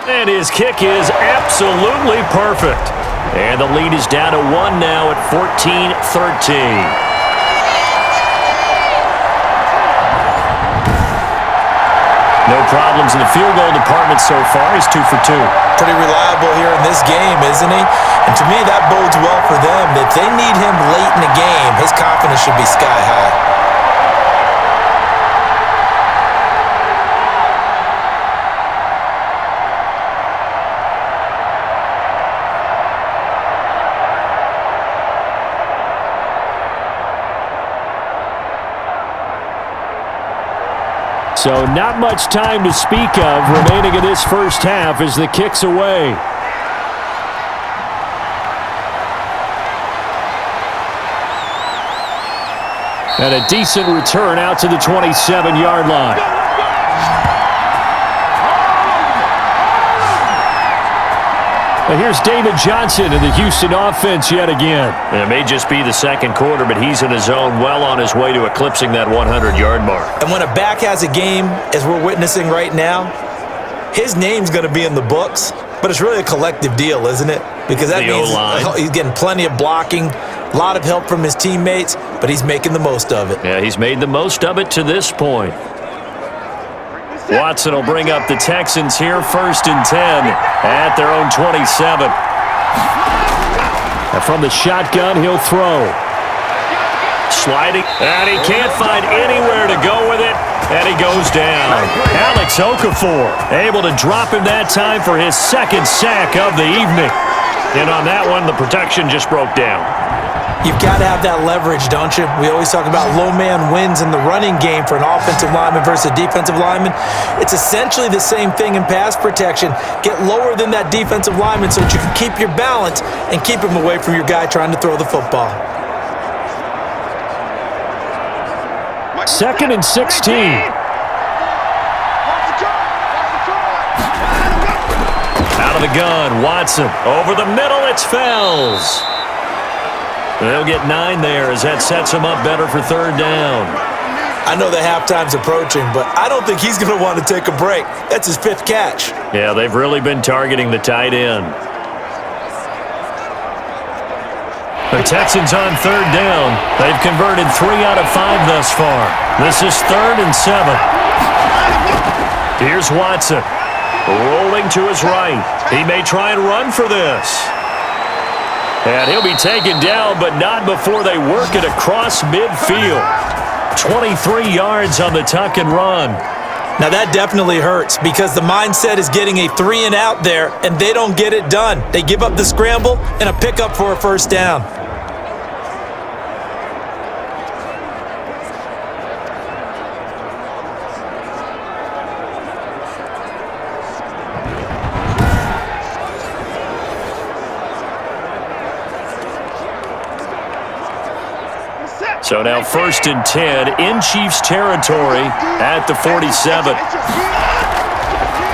Speaker 2: And his kick is absolutely perfect. And the lead is down to 1 now at 14-13. No problems in the field goal department so far. He's 2 for 2.
Speaker 3: Pretty reliable here in this game, isn't he? And to me, that bodes well for them. If they need him late in the game, his confidence should be sky high.
Speaker 2: So not much time to speak of remaining in this first half as the kick's away. And a decent return out to the 27-yard line. Now here's David Johnson in the Houston offense yet again. And it may just be the second quarter, but he's in his zone, well on his way to eclipsing that 100-yard mark.
Speaker 3: And when a back has a game, as we're witnessing right now, his name's going to be in the books, but it's really a collective deal, isn't it? Because that means he's getting plenty of blocking, a lot of help from his teammates, but he's making the most of it.
Speaker 2: Yeah, he's made the most of it to this point. Watson will bring up the Texans here, 1st and 10 at their own 27. And from the shotgun, he'll throw. Sliding, and he can't find anywhere to go with it, and he goes down. Alex Okafor able to drop him that time for his 2nd sack of the evening. And on that one, the protection just broke down.
Speaker 3: You've got to have that leverage, don't you? We always talk about low man wins in the running game for an offensive lineman versus a defensive lineman. It's essentially the same thing in pass protection. Get lower than that defensive lineman so that you can keep your balance and keep him away from your guy trying to throw the football.
Speaker 2: 2nd and 16. Out of the gun, Watson. Over the middle, it's Fells. They'll get 9 there as that sets him up better for 3rd down.
Speaker 3: I know that halftime's approaching, but I don't think he's going to want to take a break. That's his 5th catch.
Speaker 2: Yeah, they've really been targeting the tight end. The Texans on third down. They've converted 3 out of 5 thus far. This is 3rd and 7. Here's Watson. Rolling to his right. He may try and run for this. And he'll be taken down, but not before they work it across midfield. 23 yards on the tuck and run.
Speaker 3: Now that definitely hurts because the mindset is getting a 3 and out there, and they don't get it done. They give up the scramble and a pickup for a first down.
Speaker 2: So now 1st and 10 in Chiefs territory at the 47.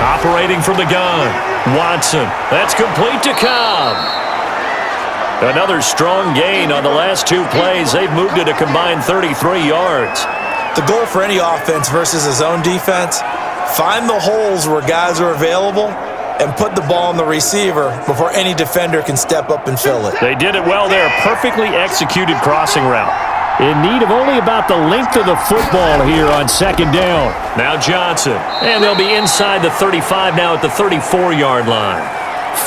Speaker 2: Operating from the gun. Watson. That's complete to Cobb. Another strong gain on the last 2 plays. They've moved it a combined 33 yards.
Speaker 3: The goal for any offense versus a zone defense, find the holes where guys are available and put the ball on the receiver before any defender can step up and fill it.
Speaker 2: They did it well there. Perfectly executed crossing route. In need of only about the length of the football here on 2nd down. Now Johnson. And they'll be inside the 35 now at the 34-yard line.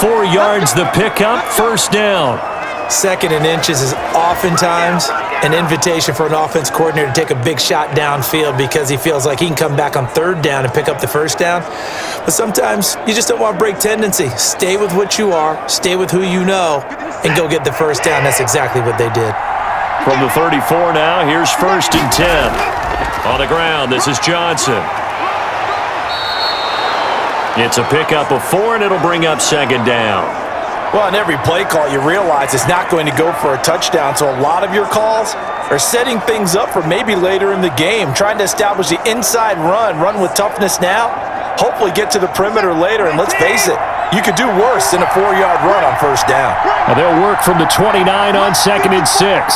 Speaker 2: 4 yards the pickup, 1st down.
Speaker 3: 2nd and inches is oftentimes an invitation for an offense coordinator to take a big shot downfield because he feels like he can come back on 3rd down and pick up the 1st down. But sometimes you just don't want to break tendency. Stay with what you are, stay with who you know, and go get the 1st down. That's exactly what they did.
Speaker 2: From the 34 now, here's 1st and 10. On the ground, this is Johnson. It's a pickup of 4, and it'll bring up 2nd down.
Speaker 3: Well, in every play call, you realize it's not going to go for a touchdown, so a lot of your calls are setting things up for maybe later in the game, trying to establish the inside run with toughness now, hopefully get to the perimeter later, and let's face it, you could do worse than a 4-yard run on 1st down.
Speaker 2: And they'll work from the 29 on 2nd and 6.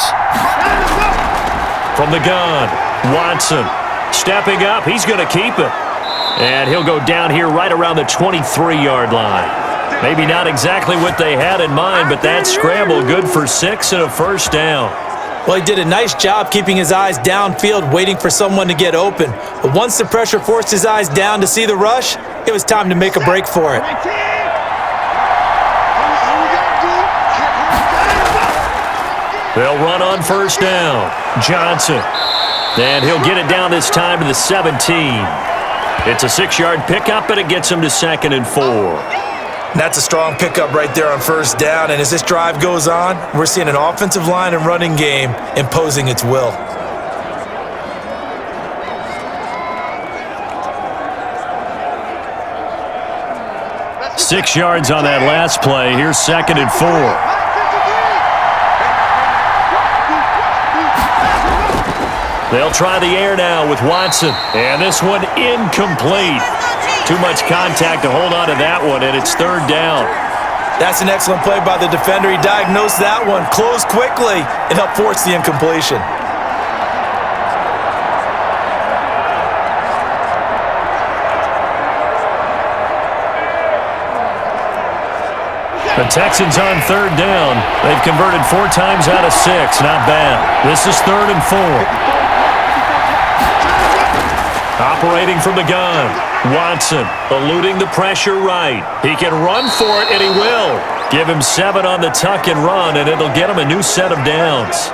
Speaker 2: From the gun, Watson stepping up. He's going to keep it. And he'll go down here right around the 23-yard line. Maybe not exactly what they had in mind, but that scramble good for 6 and a 1st down.
Speaker 3: Well, he did a nice job keeping his eyes downfield, waiting for someone to get open. But once the pressure forced his eyes down to see the rush, it was time to make a break for it.
Speaker 2: They'll run on 1st down. Johnson. And he'll get it down this time to the 17. It's a 6-yard pickup, and it gets him to 2nd and 4.
Speaker 3: That's a strong pickup right there on 1st down, and as this drive goes on, we're seeing an offensive line and running game imposing its will.
Speaker 2: Six yards on that last play. Here's 2nd and 4. They'll try the air now with Watson. And this one incomplete. Too much contact to hold on to that one, and it's 3rd down.
Speaker 3: That's an excellent play by the defender. He diagnosed that one, closed quickly, and helped force the incompletion.
Speaker 2: The Texans on 3rd down. They've converted 4 times out of 6. Not bad. This is 3rd and 4. Operating from the gun. Watson eluding the pressure right. He can run for it, and he will. Give him 7 on the tuck and run, and it'll get him a new set of downs.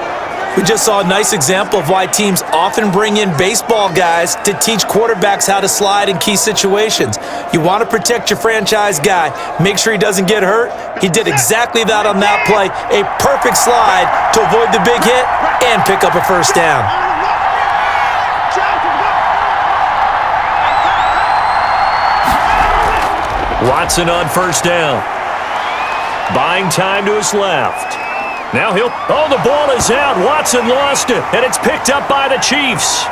Speaker 3: We just saw a nice example of why teams often bring in baseball guys to teach quarterbacks how to slide in key situations. You want to protect your franchise guy. Make sure he doesn't get hurt. He did exactly that on that play. A perfect slide to avoid the big hit and pick up a 1st down.
Speaker 2: Watson on 1st down. Buying time to his left. Now he'll... Oh, the ball is out. Watson lost it, and it's picked up by the Chiefs.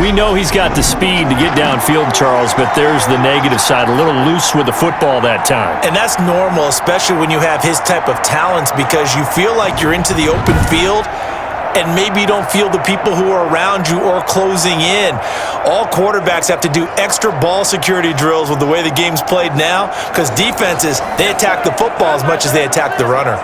Speaker 2: We know he's got the speed to get downfield, Charles, but there's the negative side. A little loose with the football that time.
Speaker 3: And that's normal, especially when you have his type of talents, because you feel like you're into the open field, and maybe you don't feel the people who are around you or closing in. All quarterbacks have to do extra ball security drills with the way the game's played now because defenses, they attack the football as much as they attack the runner.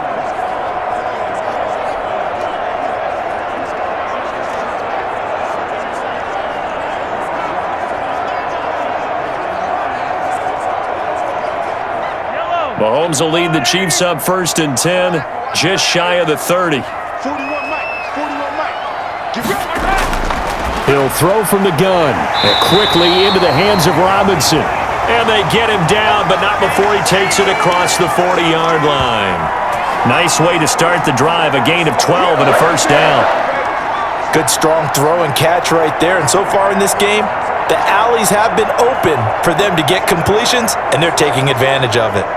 Speaker 2: Mahomes will lead the Chiefs up 1st and 10, just shy of the 30.
Speaker 4: 41 Mike. Get ready.
Speaker 2: He'll throw from the gun and quickly into the hands of Robinson. And they get him down, but not before he takes it across the 40-yard line. Nice way to start the drive, a gain of 12 and a first down.
Speaker 3: Good strong throw and catch right there. And so far in this game, the alleys have been open for them to get completions, and they're taking advantage of it.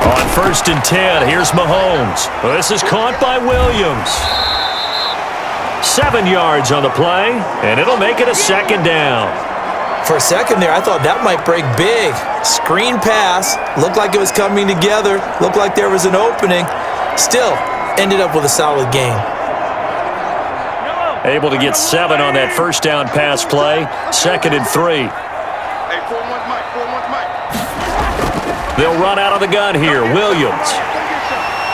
Speaker 2: On 1st and 10, here's Mahomes. This is caught by Williams. 7 yards on the play, and it'll make it a second down.
Speaker 3: For a second there, I thought that might break big. Screen pass, looked like it was coming together, looked like there was an opening. Still, ended up with a solid game.
Speaker 2: Able to get 7 on that first down pass play. 2nd and 3.
Speaker 4: Hey, 4-1 Mike.
Speaker 2: They'll run out of the gun here. Williams.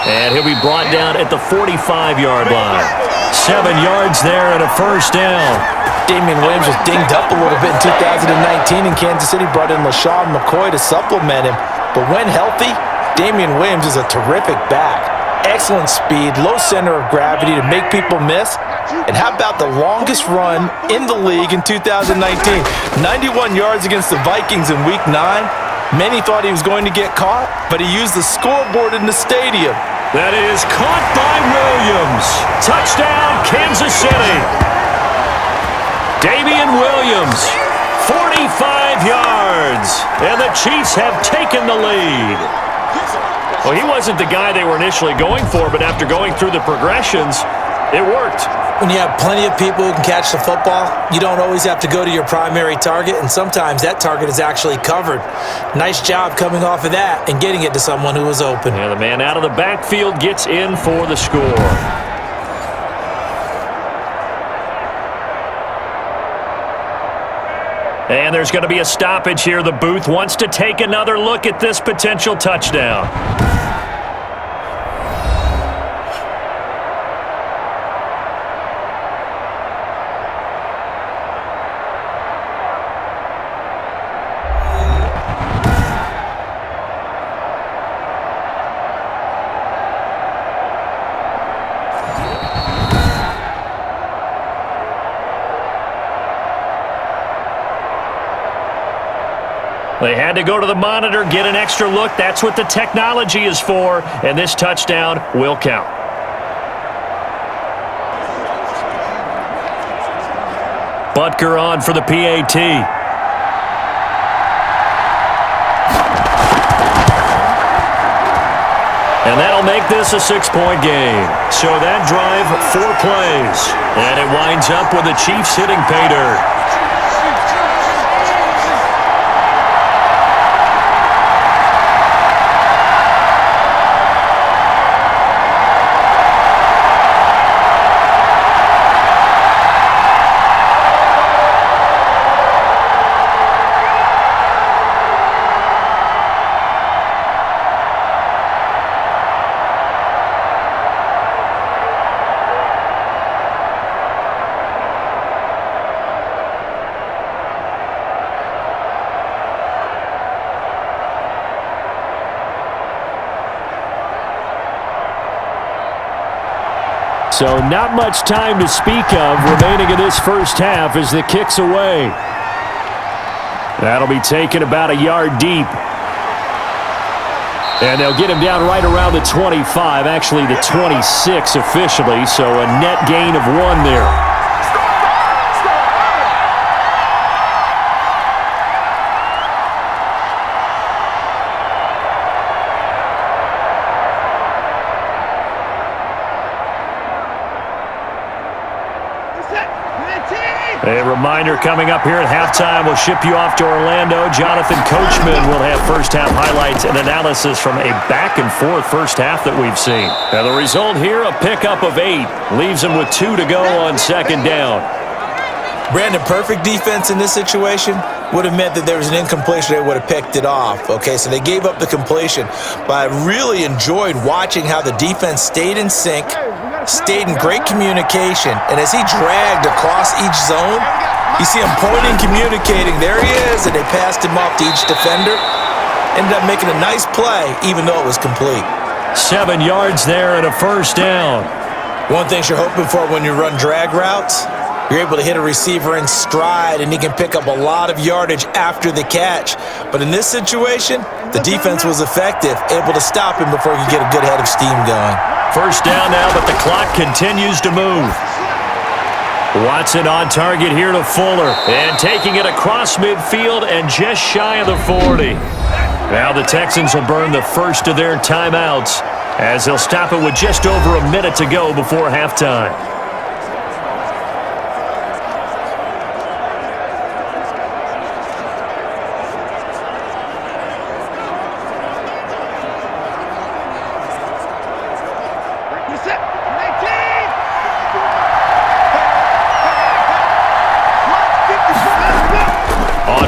Speaker 2: And he'll be brought down at the 45-yard line. 7 yards there and a first down.
Speaker 3: Damian Williams was dinged up a little bit in 2019, and Kansas City brought in LaShawn McCoy to supplement him. But when healthy, Damian Williams is a terrific back. Excellent speed, low center of gravity to make people miss. And how about the longest run in the league in 2019? 91 yards against the Vikings in Week 9. Many thought he was going to get caught, but he used the scoreboard in the stadium.
Speaker 2: That is caught by Williams. Touchdown, Kansas City. Damian Williams, 45 yards, and the Chiefs have taken the lead. Well, he wasn't the guy they were initially going for, but after going through the progressions, it worked.
Speaker 3: When you have plenty of people who can catch the football, you don't always have to go to your primary target, and sometimes that target is actually covered. Nice job coming off of that and getting it to someone who was open.
Speaker 2: And the man out of the backfield gets in for the score. And there's going to be a stoppage here. The booth wants to take another look at this potential touchdown. They had to go to the monitor, get an extra look. That's what the technology is for, and this touchdown will count. Butker on for the PAT. And that'll make this a 6-point game. So that drive, 4 plays. And it winds up with the Chiefs hitting pay dirt. So not much time to speak of remaining in this first half as the kick's away. That'll be taken about a yard deep. And they'll get him down right around the 25, actually the 26 officially, so a net gain of 1 there. A reminder coming up here at halftime. We'll ship you off to Orlando. Jonathan Coachman will have first-half highlights and analysis from a back-and-forth first half that we've seen. Now the result here, a pickup of 8. Leaves them with 2 to go on second down.
Speaker 3: Brandon, perfect defense in this situation would have meant that there was an incompletion. They would have picked it off. Okay, so they gave up the completion. But I really enjoyed watching how the defense stayed in sync, stayed in great communication, and as he dragged across each zone, you see him pointing, communicating. There he is, and they passed him off to each defender. Ended up making a nice play, even though it was complete.
Speaker 2: 7 yards there and a first down.
Speaker 3: One thing you're hoping for when you run drag routes, you're able to hit a receiver in stride, and he can pick up a lot of yardage after the catch. But in this situation, the defense was effective, able to stop him before he could get a good head of steam going.
Speaker 2: First down now, but the clock continues to move. Watson on target here to Fuller, and taking it across midfield and just shy of the 40. Now the Texans will burn the first of their timeouts as they'll stop it with just over a minute to go before halftime.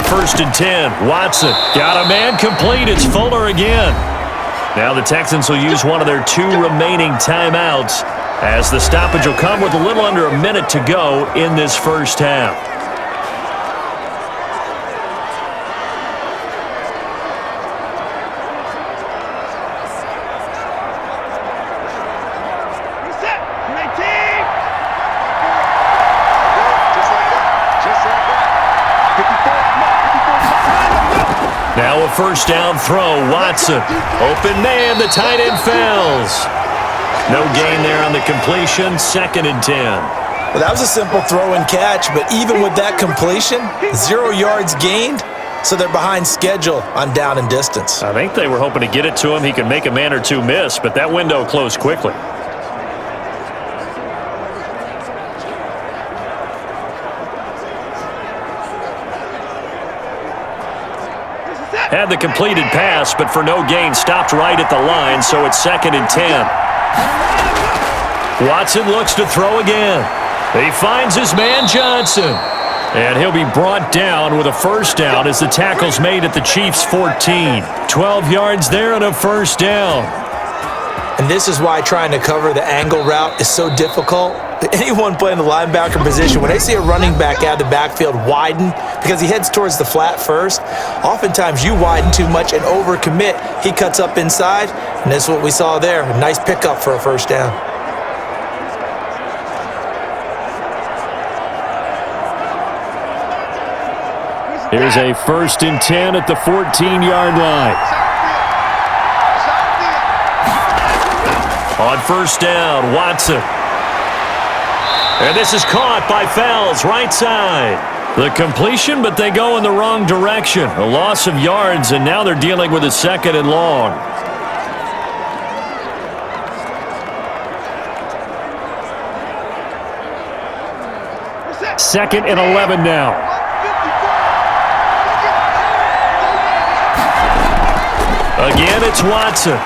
Speaker 2: First and 10, Watson got a man complete. It's Fuller again. Now the Texans will use one of their 2 remaining timeouts as the stoppage will come with a little under a minute to go in this first half. Now a first down throw, Watson. Open man, the tight end falls. No gain there on the completion, second and 10.
Speaker 3: Well, that was a simple throw and catch, but even with that completion, 0 yards gained, so they're behind schedule on down and distance.
Speaker 2: I think they were hoping to get it to him. He could make a man or 2 miss, but that window closed quickly. Had the completed pass, but for no gain, stopped right at the line, so it's second and 10. Watson looks to throw again. He finds his man Johnson. And he'll be brought down with a first down as the tackle's made at the Chiefs' 14. 12 yards there and a first down.
Speaker 3: And this is why trying to cover the angle route is so difficult. Anyone playing the linebacker position, when they see a running back out of the backfield widen because he heads towards the flat first, oftentimes you widen too much and overcommit. He cuts up inside, and that's what we saw there. A nice pickup for a first down.
Speaker 2: Here's a first and 10 at the 14-yard line. On first down, Watson. And this is caught by Fells, right side. The completion, but they go in the wrong direction. A loss of yards, and now they're dealing with a second and long. Second and 11 now. Again, it's Watson.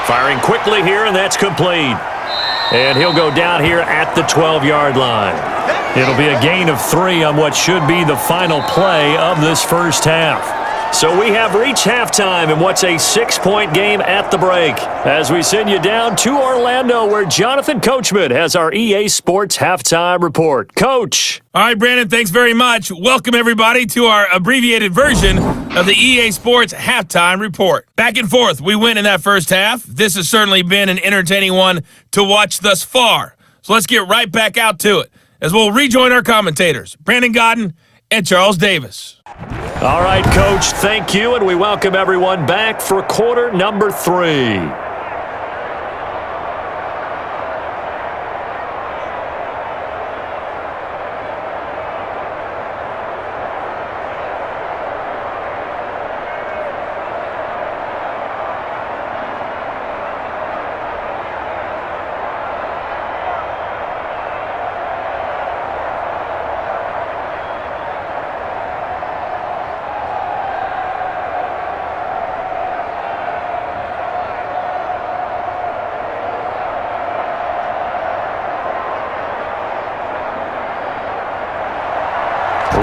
Speaker 2: Firing quickly here, and that's complete. And he'll go down here at the 12-yard line. It'll be a gain of 3 on what should be the final play of this first half. So we have reached halftime in what's a 6-point game at the break as we send you down to Orlando where Jonathan Coachman has our EA Sports Halftime Report. Coach.
Speaker 5: All right, Brandon, thanks very much. Welcome, everybody, to our abbreviated version of the EA Sports Halftime Report. Back and forth, we win in that first half. This has certainly been an entertaining one to watch thus far. So let's get right back out to it as we'll rejoin our commentators, Brandon Godden and Charles Davis.
Speaker 2: All right, Coach, thank you, and we welcome everyone back for quarter number 3.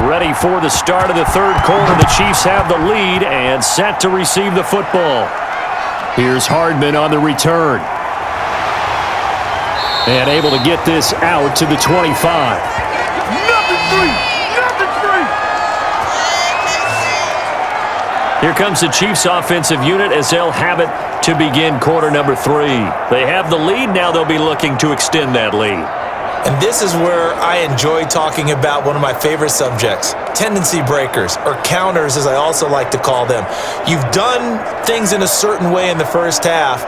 Speaker 2: Ready for the start of the third quarter. The Chiefs have the lead and set to receive the football. Here's Hardman on the return. And able to get this out to the 25.
Speaker 4: Nothing free! Nothing free!
Speaker 2: Here comes the Chiefs offensive unit as they'll have it to begin quarter number 3. They have the lead. Now they'll be looking to extend that lead.
Speaker 3: And this is where I enjoy talking about one of my favorite subjects, tendency breakers, or counters as I also like to call them. You've done things in a certain way in the first half,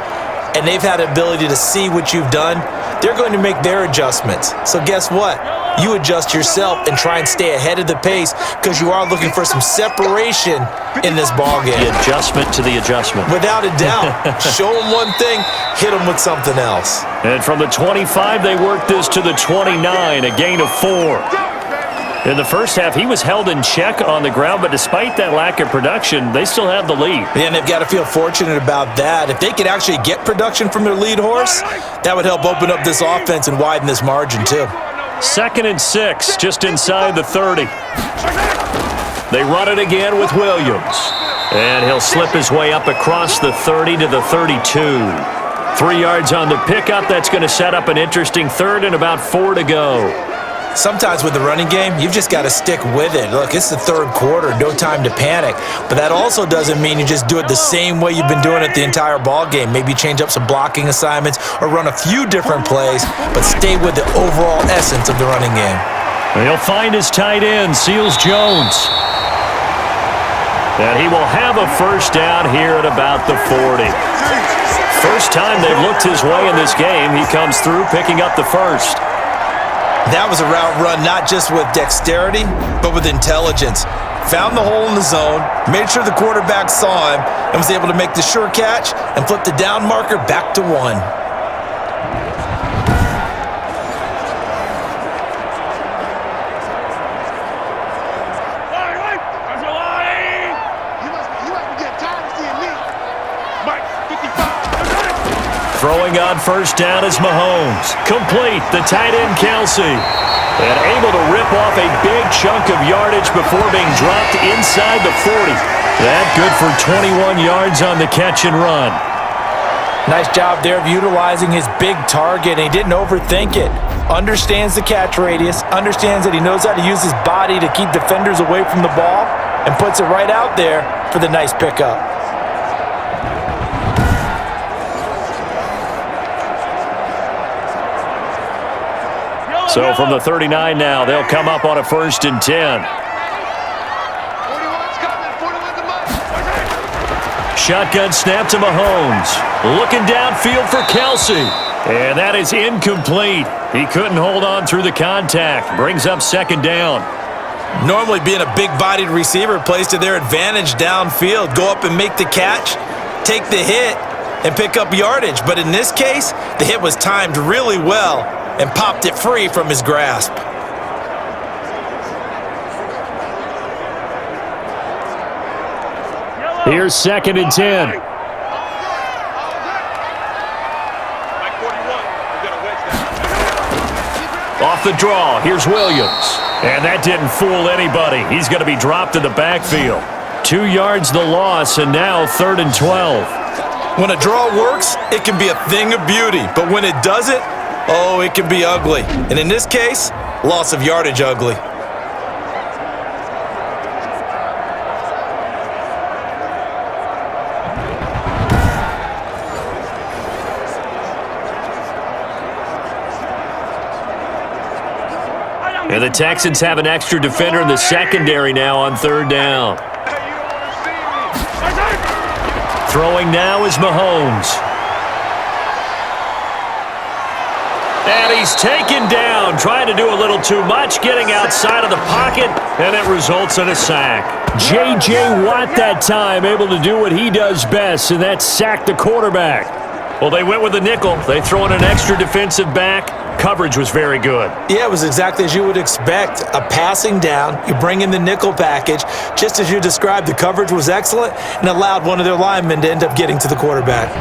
Speaker 3: and they've had the ability to see what you've done. They're going to make their adjustments. So guess what? You adjust yourself and try and stay ahead of the pace because you are looking for some separation in this ballgame.
Speaker 2: The adjustment to the adjustment.
Speaker 3: Without a doubt. Show them one thing, hit them with something else.
Speaker 2: And from the 25, they work this to the 29, a gain of 4. In the first half, he was held in check on the ground, but despite that lack of production, they still have the lead.
Speaker 3: And they've got to feel fortunate about that. If they could actually get production from their lead horse, that would help open up this offense and widen this margin too.
Speaker 2: 2nd and 6, just inside the 30. They run it again with Williams. And he'll slip his way up across the 30 to the 32. 3 yards on the pickup. That's going to set up an interesting third and about 4 to go.
Speaker 3: Sometimes with the running game, you've just got to stick with it. Look, it's the third quarter, no time to panic. But that also doesn't mean you just do it the same way you've been doing it the entire ball game. Maybe change up some blocking assignments or run a few different plays, but stay with the overall essence of the running game.
Speaker 2: He'll find his tight end, Seals Jones. And he will have a first down here at about the 40. First time they've looked his way in this game, he comes through picking up the first.
Speaker 3: That was a route run not just with dexterity, but with intelligence. Found the hole in the zone, made sure the quarterback saw him, and was able to make the sure catch and flip the down marker back to 1.
Speaker 2: Throwing on first down is Mahomes. Complete, the tight end Kelsey. And able to rip off a big chunk of yardage before being dropped inside the 40. That good for 21 yards on the catch and run.
Speaker 3: Nice job there of utilizing his big target, and he didn't overthink it. Understands the catch radius, understands that he knows how to use his body to keep defenders away from the ball, and puts it right out there for the nice pickup.
Speaker 2: So from the 39 now, they'll come up on a 1st and 10. Shotgun snap to Mahomes. Looking downfield for Kelsey. And that is incomplete. He couldn't hold on through the contact. Brings up 2nd down.
Speaker 3: Normally being a big-bodied receiver plays to their advantage downfield. Go up and make the catch, take the hit, and pick up yardage. But in this case, the hit was timed really well and popped it free from his grasp.
Speaker 2: Here's 2nd and 10. Off the draw, here's Williams. And that didn't fool anybody. He's going to be dropped in the backfield. 2 yards the loss, and now 3rd and 12.
Speaker 3: When a draw works, it can be a thing of beauty. But when it doesn't, oh, it can be ugly. And in this case, loss of yardage ugly.
Speaker 2: And the Texans have an extra defender in the secondary now on 3rd down. Throwing now is Mahomes. And he's taken down, trying to do a little too much, getting outside of the pocket, and it results in a sack. J.J. Watt that time able to do what he does best, and that's sack the quarterback. Well, they went with the nickel. They throw in an extra defensive back. Coverage was very good.
Speaker 3: Yeah, it was exactly as you would expect. A passing down, you bring in the nickel package. Just as you described, the coverage was excellent and allowed one of their linemen to end up getting to the quarterback.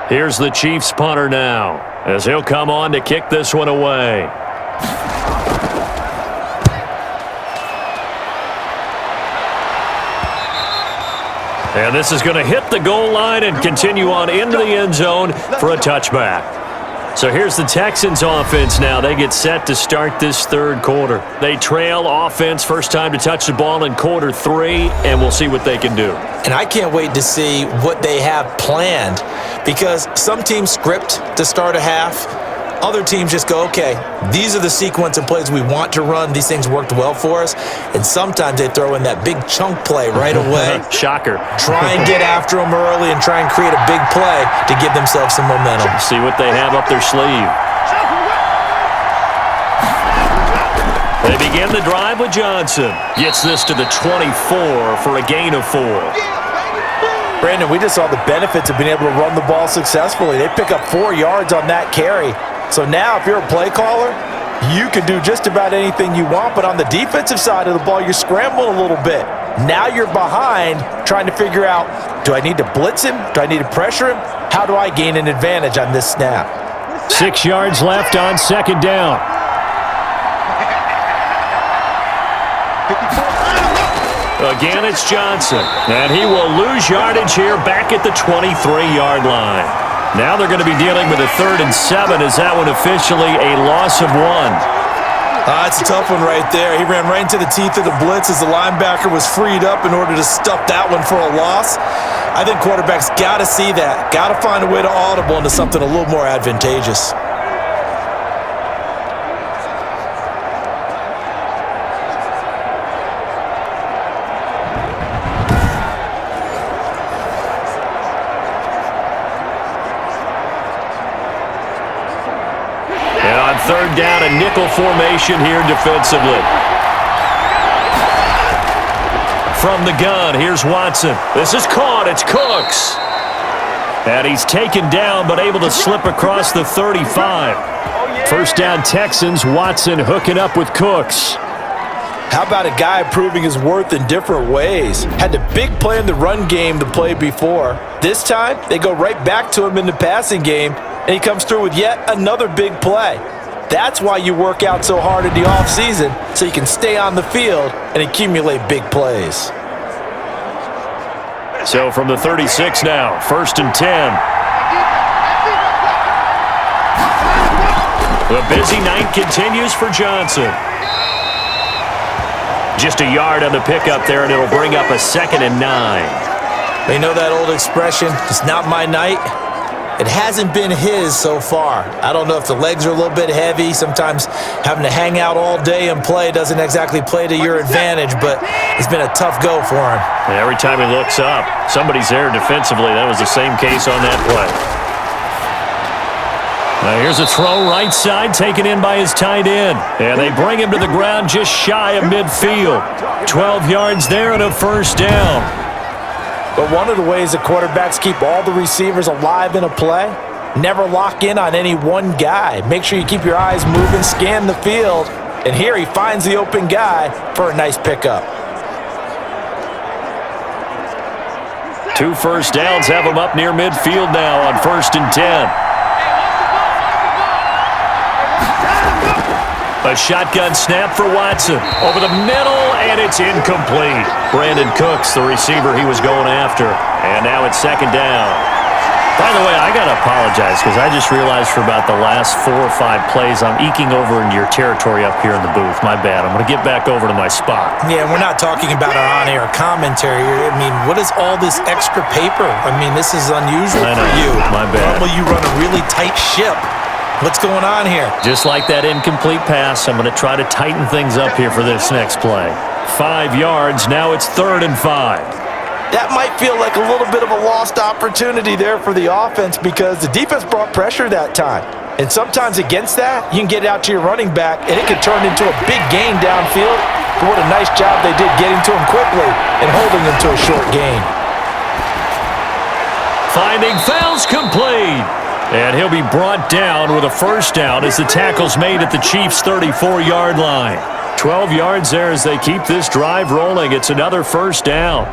Speaker 2: Here's the Chiefs punter now. as he'll come on to kick this one away. And this is going to hit the goal line and continue on into the end zone for a touchback. So here's the Texans offense now. They get set to start this third quarter. They trail offense, first time to touch the ball in quarter 3, and we'll see what they can do.
Speaker 3: And I can't wait to see what they have planned, because some teams script to start a half. Other teams just go, okay, these are the sequence of plays we want to run. These things worked well for us. And sometimes they throw in that big chunk play right away.
Speaker 2: Shocker.
Speaker 3: Try and get after them early and try and create a big play to give themselves some momentum.
Speaker 2: See what they have up their sleeve. They begin the drive with Johnson. Gets this to the 24 for a gain of 4.
Speaker 3: Brandon, we just saw the benefits of being able to run the ball successfully. They pick up 4 yards on that carry. So now if you're a play caller, you can do just about anything you want, but on the defensive side of the ball, you're scrambling a little bit. Now you're behind trying to figure out, do I need to blitz him? Do I need to pressure him? How do I gain an advantage on this snap?
Speaker 2: 6 yards left on second down. Again, it's Johnson, and he will lose yardage here back at the 23-yard line. Now they're going to be dealing with a 3rd and 7. Is that one officially a loss of 1?
Speaker 3: It's a tough one right there. He ran right into the teeth of the blitz as the linebacker was freed up in order to stuff that one for a loss. I think quarterbacks got to see that, got to find a way to audible into something a little more advantageous.
Speaker 2: Third down, a nickel formation here defensively. From the gun, here's Watson. This is caught. It's Cooks. And he's taken down, but able to slip across the 35. First down, Texans. Watson hooking up with Cooks.
Speaker 3: How about a guy proving his worth in different ways? Had the big play in the run game the play before. This time, they go right back to him in the passing game, and he comes through with yet another big play. That's why you work out so hard in the offseason, so you can stay on the field and accumulate big plays.
Speaker 2: So from the 36 now, 1st and 10. The busy night continues for Johnson. Just a yard on the pickup there, and it'll bring up a 2nd and 9.
Speaker 3: You know that old expression, it's not my night? It hasn't been his so far. I don't know if the legs are a little bit heavy. Sometimes having to hang out all day and play doesn't exactly play to your advantage, but it's been a tough go for him.
Speaker 2: And every time he looks up, somebody's there defensively. That was the same case on that play. Now here's a throw right side taken in by his tight end. And they bring him to the ground just shy of midfield. 12 yards there and a first down.
Speaker 3: But one of the ways the quarterbacks keep all the receivers alive in a play, never lock in on any one guy. Make sure you keep your eyes moving, scan the field, and here he finds the open guy for a nice pickup.
Speaker 2: 2 first downs have him up near midfield now on 1st and 10. A shotgun snap for Watson. Over the middle, and it's incomplete. Brandon Cooks, the receiver he was going after. And now it's 2nd down. By the way, I got to apologize because I just realized for about the last 4 or 5 plays, I'm eking over into your territory up here in the booth. My bad. I'm going to get back over to my spot.
Speaker 3: Yeah, we're not talking about our on-air commentary. I mean, what is all this extra paper? I mean, this is unusual for you.
Speaker 2: My bad.
Speaker 3: Normally you run a really tight ship. What's going on here?
Speaker 2: Just like that incomplete pass, I'm going to try to tighten things up here for this next play. 5 yards, now it's 3rd and 5.
Speaker 3: That might feel like a little bit of a lost opportunity there for the offense because the defense brought pressure that time. And sometimes against that, you can get it out to your running back, and it can turn into a big gain downfield. But what a nice job they did getting to him quickly and holding him to a short gain.
Speaker 2: Finding fouls complete. And he'll be brought down with a first down as the tackle's made at the Chiefs' 34-yard line. 12 yards there as they keep this drive rolling. It's another first down.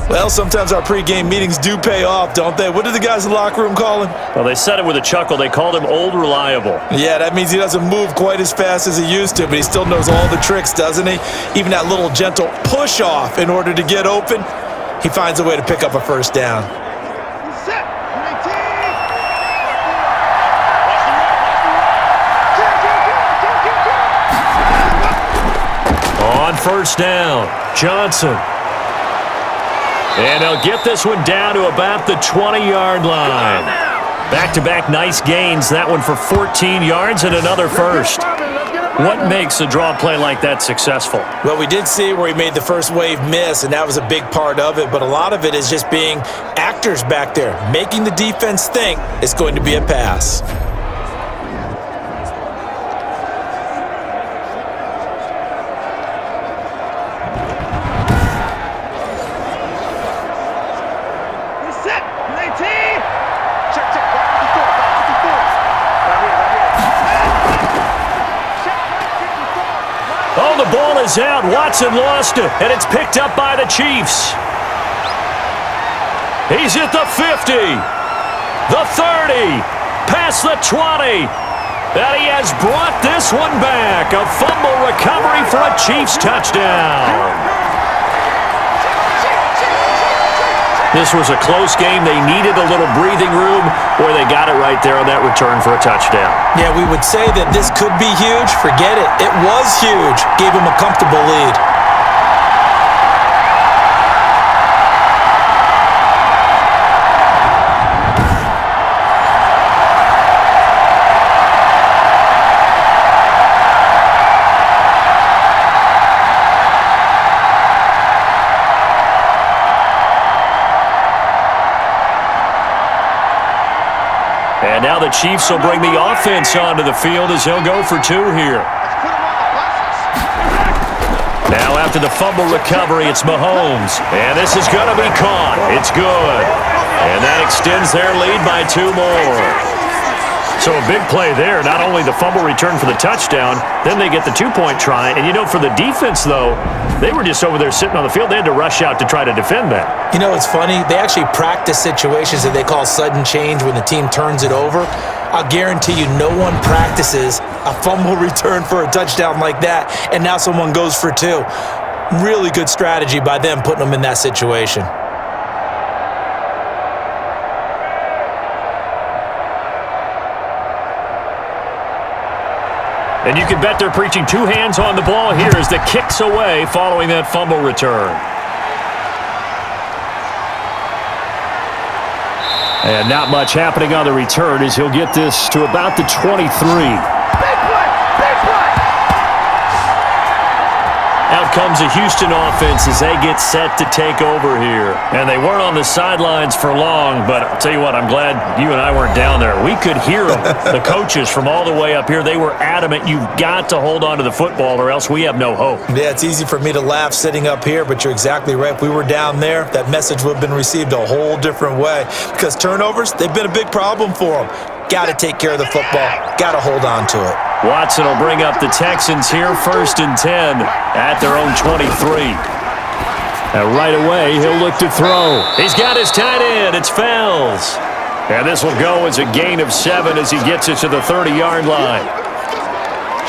Speaker 3: Well, sometimes our pregame meetings do pay off, don't they? What do the guys in the locker room call him?
Speaker 2: Well, they said it with a chuckle. They called him Old Reliable.
Speaker 3: Yeah, that means he doesn't move quite as fast as he used to, but he still knows all the tricks, doesn't he? Even that little gentle push-off in order to get open, he finds a way to pick up a first down.
Speaker 4: Set. 19.
Speaker 2: On first down, Johnson. And he'll get this one down to about the 20-yard line. Back-to-back nice gains. That one for 14 yards and another first. What makes a draw play like that successful?
Speaker 3: Well, we did see where he made the first wave miss, and that was a big part of it. But a lot of it is just being actors back there, making the defense think it's going to be a pass.
Speaker 4: Set. 19. Check. Back to the four. Right here.
Speaker 2: Oh, the ball is out. Watson lost it, and it's picked up by the Chiefs. He's at the 50, the 30, past the 20, and he has brought this one back. A fumble recovery for a Chiefs touchdown. This was a close game. They needed a little breathing room, or they got it right there on that return for a touchdown.
Speaker 3: Yeah, we would say that this could be huge. Forget it. It was huge. Gave him a comfortable lead.
Speaker 2: And now the Chiefs will bring the offense onto the field as they'll go for two here. Now after the fumble recovery, it's Mahomes. And this is going to be caught. It's good. And that extends their lead by two more. So a big play there. Not only the fumble return for the touchdown, then they get the two-point try. And, you know, for the defense, though, they were just over there sitting on the field. They had to rush out to try to defend that.
Speaker 3: You know, it's funny. They actually practice situations that they call sudden change when the team turns it over. I'll guarantee you no one practices a fumble return for a touchdown like that, and now someone goes for two. Really good strategy by them putting them in that situation.
Speaker 2: And you can bet they're preaching two hands on the ball here as the kick's away following that fumble return. And not much happening on the return as he'll get this to about the 23. Out comes the Houston offense as they get set to take over here. And they weren't on the sidelines for long, but I'll tell you what, I'm glad you and I weren't down there. We could hear them. The coaches from all the way up here, they were adamant, you've got to hold on to the football or else we have no hope.
Speaker 3: Yeah, it's easy for me to laugh sitting up here, but you're exactly right. If we were down there, that message would have been received a whole different way. Because turnovers, they've been a big problem for them. Got to take care of the football. Got to hold on to it.
Speaker 2: Watson will bring up the Texans here, 1st and 10 at their own 23. And right away, he'll look to throw. He's got his tight end. It's Fells. And this will go as a gain of 7 as he gets it to the 30-yard line.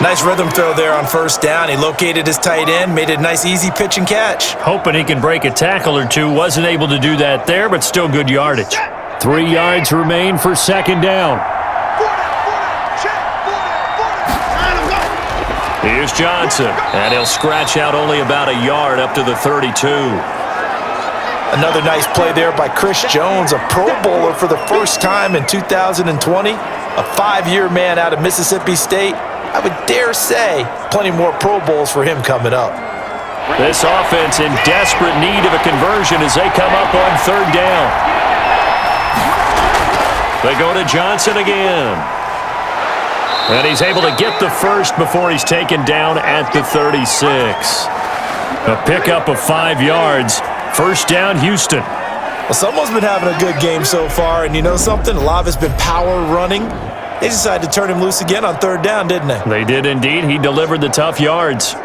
Speaker 3: Nice rhythm throw there on first down. He located his tight end, made a nice easy pitch and catch.
Speaker 2: Hoping he can break a tackle or two. Wasn't able to do that there, but still good yardage. 3 yards remain for second down. Here's Johnson, and he'll scratch out only about a yard up to the 32.
Speaker 3: Another nice play there by Chris Jones, a Pro Bowler for the first time in 2020. A 5-year man out of Mississippi State. I would dare say plenty more Pro Bowls for him coming up.
Speaker 2: This offense in desperate need of a conversion as they come up on third down. They go to Johnson again. And he's able to get the first before he's taken down at the 36. A pickup of 5 yards. First down, Houston.
Speaker 3: Well, someone's been having a good game so far, and you know something? A lot of it's been power running. They decided to turn him loose again on third down, didn't they?
Speaker 2: They did indeed. He delivered the tough yards.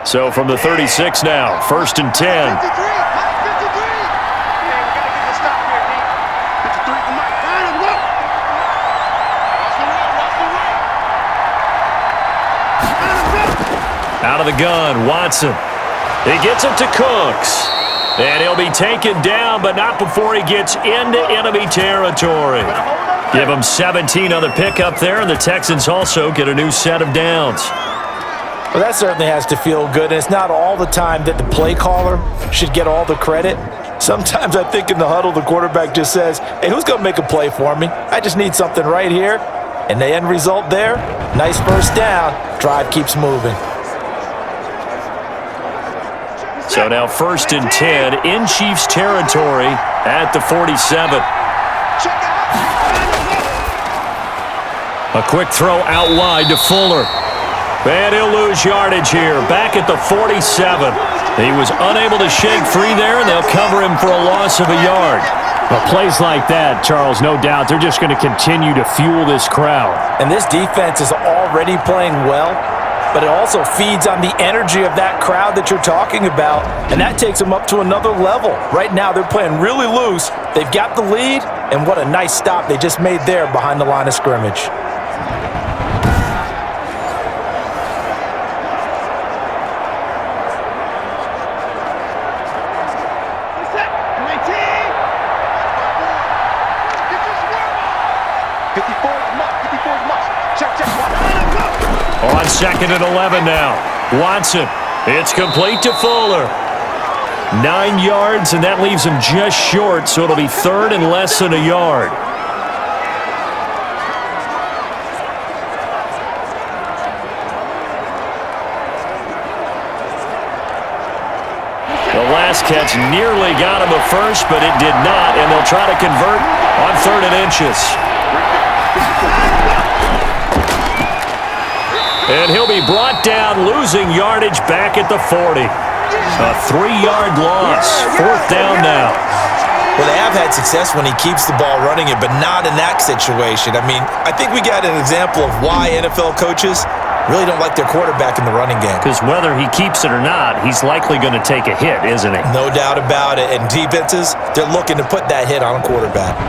Speaker 2: So from the 36 now, 1st and 10.
Speaker 4: 53. Man, we got to get the stop here, D. 53, come on. Find him, look. Watch the right.
Speaker 2: Out of the gun, Watson. He gets it to Cooks. And he'll be taken down, but not before he gets into enemy territory. Give him 17 on the pickup there, and the Texans also get a new set of downs.
Speaker 3: Well, that certainly has to feel good, and it's not all the time that the play caller should get all the credit. Sometimes I think in the huddle, the quarterback just says, hey, who's going to make a play for me? I just need something right here. And the end result there, nice first down. Drive keeps moving.
Speaker 2: So now 1st and 10 in Chiefs territory at the 47. A quick throw out wide to Fuller. And he'll lose yardage here, back at the 47. He was unable to shake free there, and they'll cover him for a loss of a yard.
Speaker 6: But plays like that, Charles, no doubt, they're just going to continue to fuel this crowd.
Speaker 3: And this defense is already playing well, but it also feeds on the energy of that crowd that you're talking about, and that takes them up to another level. Right now, they're playing really loose. They've got the lead, and what a nice stop they just made there behind the line of scrimmage.
Speaker 2: On 2nd and 11 now. Watson. It's complete to Fuller. 9 yards, and that leaves him just short, so it'll be 3rd and less than a yard. The last catch nearly got him a first, but it did not, and they'll try to convert on 3rd and inches. And he'll be brought down, losing yardage back at the 40. A 3-yard loss. 4th down now.
Speaker 3: Well, they have had success when he keeps the ball running it, but not in that situation. I mean, I think we got an example of why NFL coaches really don't like their quarterback in the running game.
Speaker 2: Because whether he keeps it or not, he's likely going to take a hit, isn't he?
Speaker 3: No doubt about it. And defenses, they're looking to put that hit on a quarterback.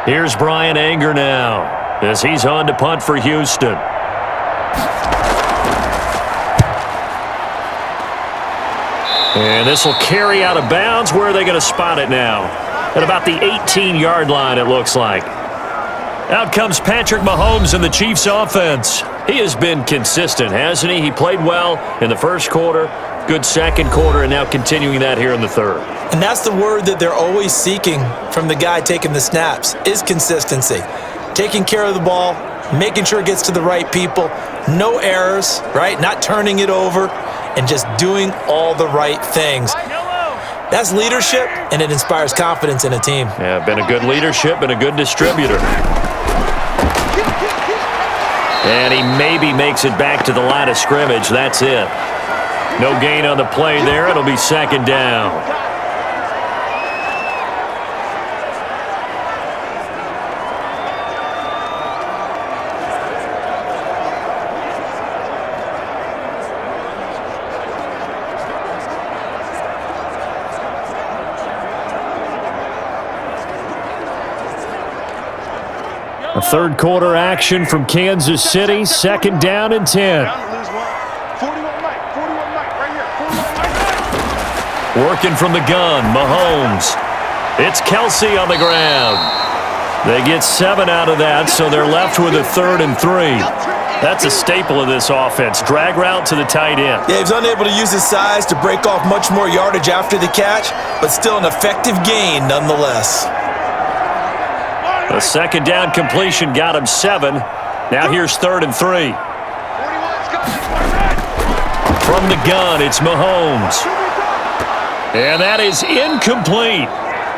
Speaker 2: Here's Brian Anger now, as he's on to punt for Houston. And this will carry out of bounds. Where are they going to spot it now? At about the 18-yard line, it looks like. Out comes Patrick Mahomes in the Chiefs' offense. He has been consistent, hasn't he? He played well in the first quarter, good second quarter, and now continuing that here in the third.
Speaker 3: And that's the word that they're always seeking from the guy taking the snaps, is consistency. Taking care of the ball, making sure it gets to the right people, no errors, right? Not turning it over, and just doing all the right things. That's leadership, and it inspires confidence in a team.
Speaker 2: Yeah, been a good leadership, been a good distributor. And he maybe makes it back to the line of scrimmage. That's it. No gain on the play there. It'll be 2nd down. A third quarter action from Kansas City. 2nd down and 10. Working from the gun, Mahomes. It's Kelsey on the ground. They get 7 out of that, so they're left with a 3rd and 3. That's a staple of this offense. Drag route to the tight end.
Speaker 3: Yeah, he's unable to use his size to break off much more yardage after the catch, but still an effective gain nonetheless.
Speaker 2: A 2nd down completion got him 7. Now here's 3rd and 3. From the gun, it's Mahomes. And that is incomplete.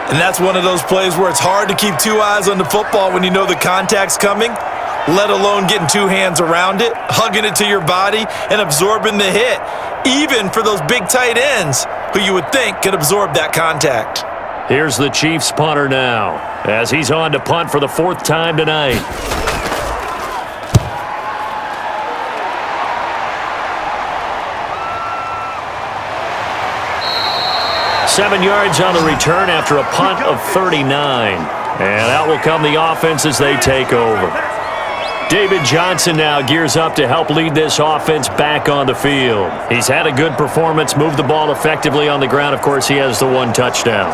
Speaker 3: And that's one of those plays where it's hard to keep 2 eyes on the football when you know the contact's coming, let alone getting 2 hands around it, hugging it to your body, and absorbing the hit, even for those big tight ends who you would think could absorb that contact.
Speaker 2: Here's the Chiefs punter now, as he's on to punt for the 4th time tonight. Seven yards on the return after a punt of 39. And out will come the offense as they take over. David Johnson now gears up to help lead this offense back on the field. He's had a good performance, moved the ball effectively on the ground. Of course, he has the 1 touchdown.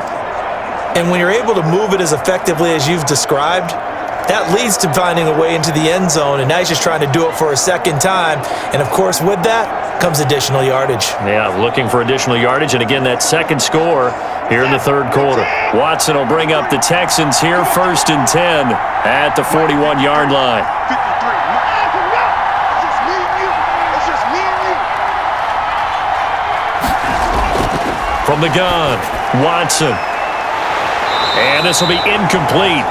Speaker 3: And when you're able to move it as effectively as you've described, that leads to finding a way into the end zone, and now he's just trying to do it for a second time. And, of course, with that comes additional yardage.
Speaker 2: Yeah, looking for additional yardage, and again, that second score here in the 3rd quarter. Watson will bring up the Texans here, 1st and 10 at the 41-yard line.
Speaker 4: 53. It's just me and you. It's just me and you.
Speaker 2: From the gun, Watson. And this will be incomplete.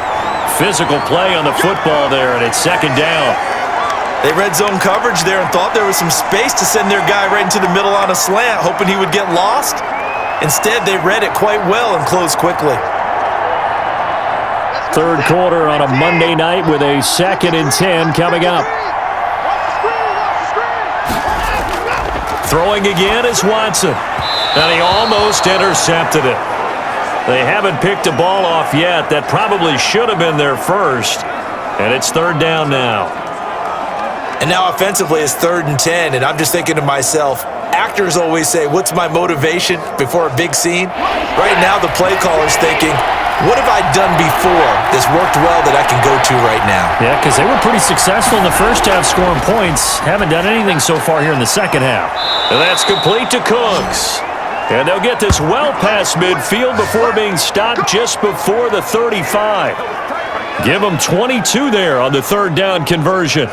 Speaker 2: Physical play on the football there, and it's 2nd down.
Speaker 3: They red zone coverage there and thought there was some space to send their guy right into the middle on a slant, hoping he would get lost. Instead, they read it quite well and closed quickly.
Speaker 2: 3rd quarter on a Monday night with a 2nd and 10 coming up. Throwing again is Watson. And he almost intercepted it. They haven't picked a ball off yet. That probably should have been their first. And it's 3rd down now.
Speaker 3: And now offensively it's 3rd and 10, and I'm just thinking to myself, actors always say, what's my motivation before a big scene? Right now the play caller's thinking, what have I done before that's worked well that I can go to right now?
Speaker 6: Yeah, because they were pretty successful in the first half scoring points. Haven't done anything so far here in the second half.
Speaker 2: And that's complete to Cooks. And they'll get this well past midfield before being stopped just before the 35. Give them 22 there on the 3rd down conversion.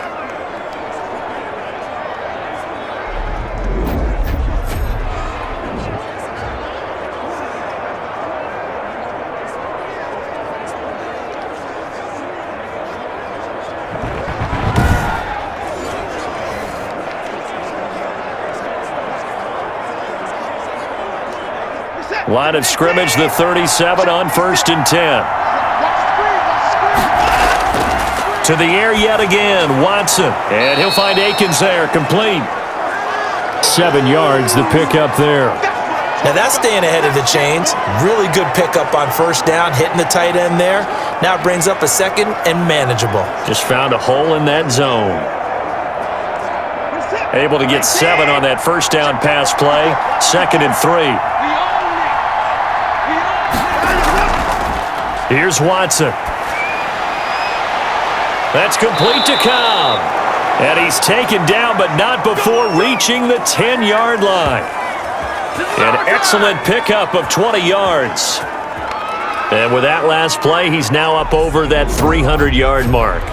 Speaker 2: Line of scrimmage, the 37 on 1st and 10. To the air yet again, Watson. And he'll find Akins there, complete.
Speaker 6: 7 yards, the pickup there.
Speaker 3: Now that's staying ahead of the chains. Really good pickup on 1st down, hitting the tight end there. Now it brings up a 2nd and manageable.
Speaker 2: Just found a hole in that zone. Able to get 7 on that 1st down pass play. 2nd and 3. Here's Watson. That's complete to Cobb. And he's taken down, but not before reaching the 10-yard line. An excellent pickup of 20 yards. And with that last play, he's now up over that 300-yard mark.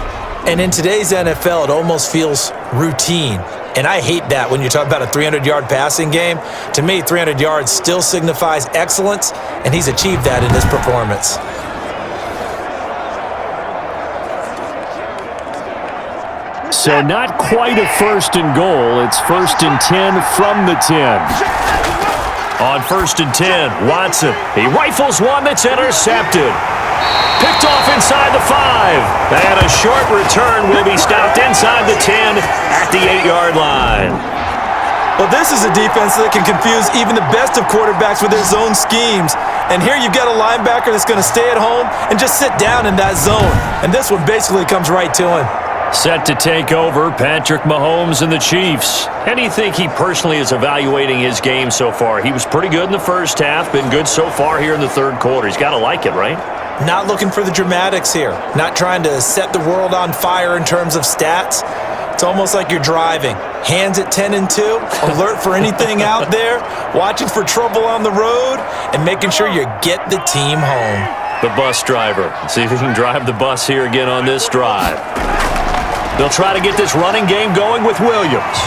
Speaker 3: And in today's NFL, it almost feels routine. And I hate that when you talk about a 300-yard passing game. To me, 300 yards still signifies excellence, and he's achieved that in this performance.
Speaker 6: So not quite a 1st and goal. It's 1st and 10 from the 10.
Speaker 2: On 1st and 10, Watson. He rifles one that's intercepted. Picked off inside the 5. And a short return will be stopped inside the 10 at the 8-yard line.
Speaker 3: Well, this is a defense that can confuse even the best of quarterbacks with their zone schemes. And here you've got a linebacker that's going to stay at home and just sit down in that zone. And this one basically comes right to him.
Speaker 2: Set to take over, Patrick Mahomes and the Chiefs. How do you think he personally is evaluating his game so far? He was pretty good in the first half, been good so far here in the 3rd quarter. He's got to like it, right?
Speaker 3: Not looking for the dramatics here. Not trying to set the world on fire in terms of stats. It's almost like you're driving. Hands at 10 and 2, alert for anything out there, watching for trouble on the road, and making sure you get the team home.
Speaker 2: The bus driver. See if he can drive the bus here again on this drive. They'll try to get this running game going with Williams.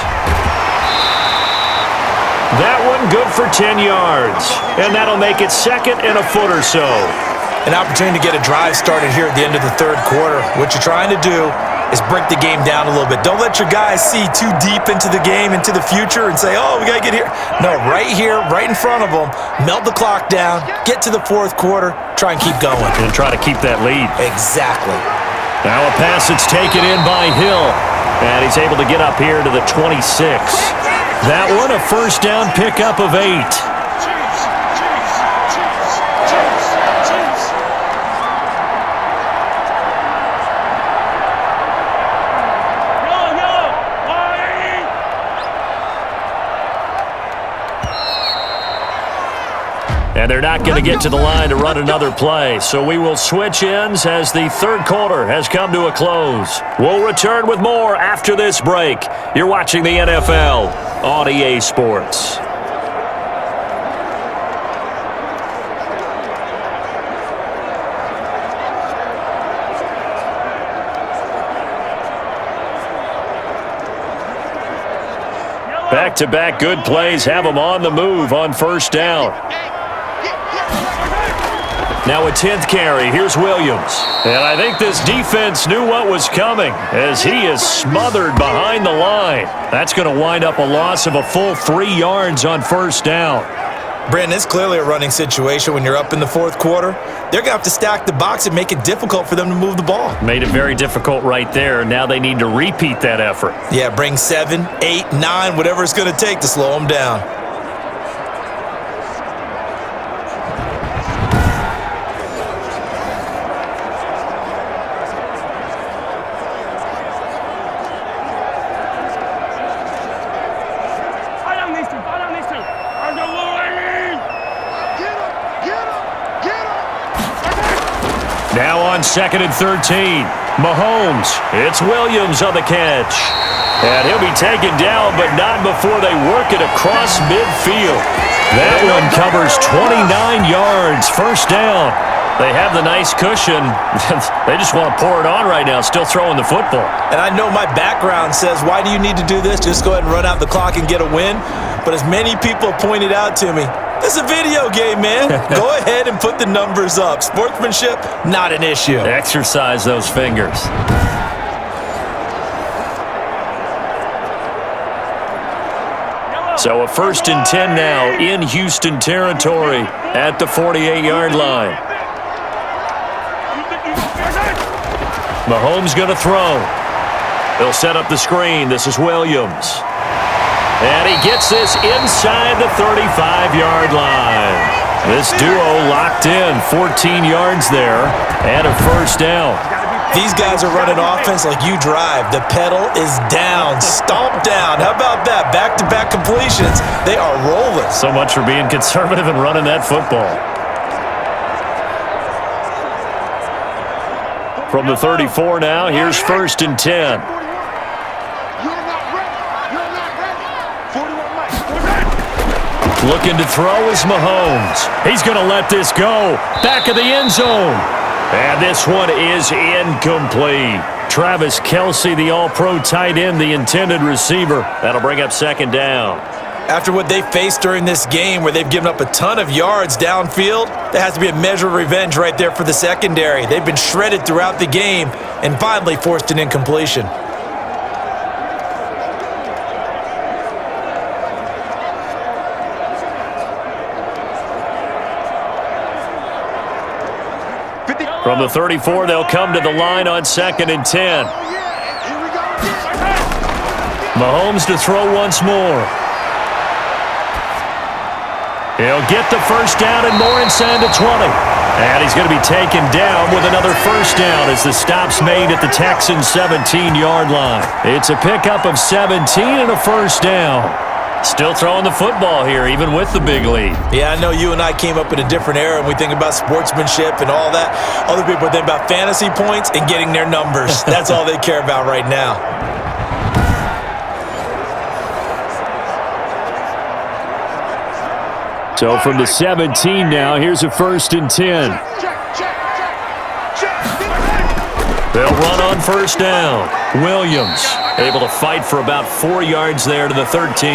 Speaker 2: That one good for 10 yards. And that'll make it 2nd and a foot or so.
Speaker 3: An opportunity to get a drive started here at the end of the 3rd quarter. What you're trying to do is break the game down a little bit. Don't let your guys see too deep into the game, into the future, and say, oh, we got to get here. No, right here, right in front of them, melt the clock down, get to the fourth quarter, try and keep going.
Speaker 2: And try to keep that lead.
Speaker 3: Exactly.
Speaker 2: Now a pass that's taken in by Hill. And he's able to get up here to the 26. That one, a first down pickup of 8. And they're not going to get to the line to run another play. So we will switch ends as the third quarter has come to a close. We'll return with more after this break. You're watching the NFL on EA Sports. Back-to-back good plays have them on the move on first down. Now a 10th carry. Here's Williams. And I think this defense knew what was coming as he is smothered behind the line. That's going to wind up a loss of a full 3 yards on first down.
Speaker 3: Brandon, it's clearly a running situation when you're up in the fourth quarter. They're going to have to stack the box and make it difficult for them to move the ball.
Speaker 2: Made it very difficult right there. Now they need to repeat that effort.
Speaker 3: Yeah, bring 7, 8, 9, whatever it's going to take to slow them down.
Speaker 2: Now on 2nd and 13, Mahomes. It's Williams on the catch. And he'll be taken down, but not before they work it across midfield. That one covers 29 yards, first down. They have the nice cushion. They just want to pour it on right now, still throwing the football.
Speaker 3: And I know my background says, why do you need to do this? Just go ahead and run out the clock and get a win. But as many people pointed out to me, this is a video game, man. Go ahead and put the numbers up. Sportsmanship, not an issue.
Speaker 2: Exercise those fingers. So a 1st and 10 now in Houston territory at the 48-yard line. Mahomes going to throw. They'll set up the screen. This is Williams. And he gets this inside the 35-yard line. This duo locked in, 14 yards there, and a first down.
Speaker 3: These guys are running offense like you drive. The pedal is down, stomp down. How about that? Back-to-back completions. They are rolling.
Speaker 2: So much for being conservative and running that football. From the 34 now, here's 1st and 10. Looking to throw is Mahomes. He's going to let this go. Back of the end zone. And this one is incomplete. Travis Kelce, the all-pro tight end, the intended receiver. That'll bring up 2nd down.
Speaker 3: After what they faced during this game where they've given up a ton of yards downfield, there has to be a measure of revenge right there for the secondary. They've been shredded throughout the game and finally forced an incompletion.
Speaker 2: From the 34, they'll come to the line on 2nd and 10. Mahomes to throw once more. He'll get the first down and more inside the 20. And he's going to be taken down with another first down as the stop's made at the Texans' 17-yard line. It's a pickup of 17 and a first down. Still throwing the football here, even with the big lead.
Speaker 3: Yeah, I know you and I came up in a different era, and we think about sportsmanship and all that. Other people think about fantasy points and getting their numbers. That's all they care about right now.
Speaker 2: So from the 17 now, here's a 1st and 10. They'll run on first down. Williams able to fight for about 4 yards there to the 13.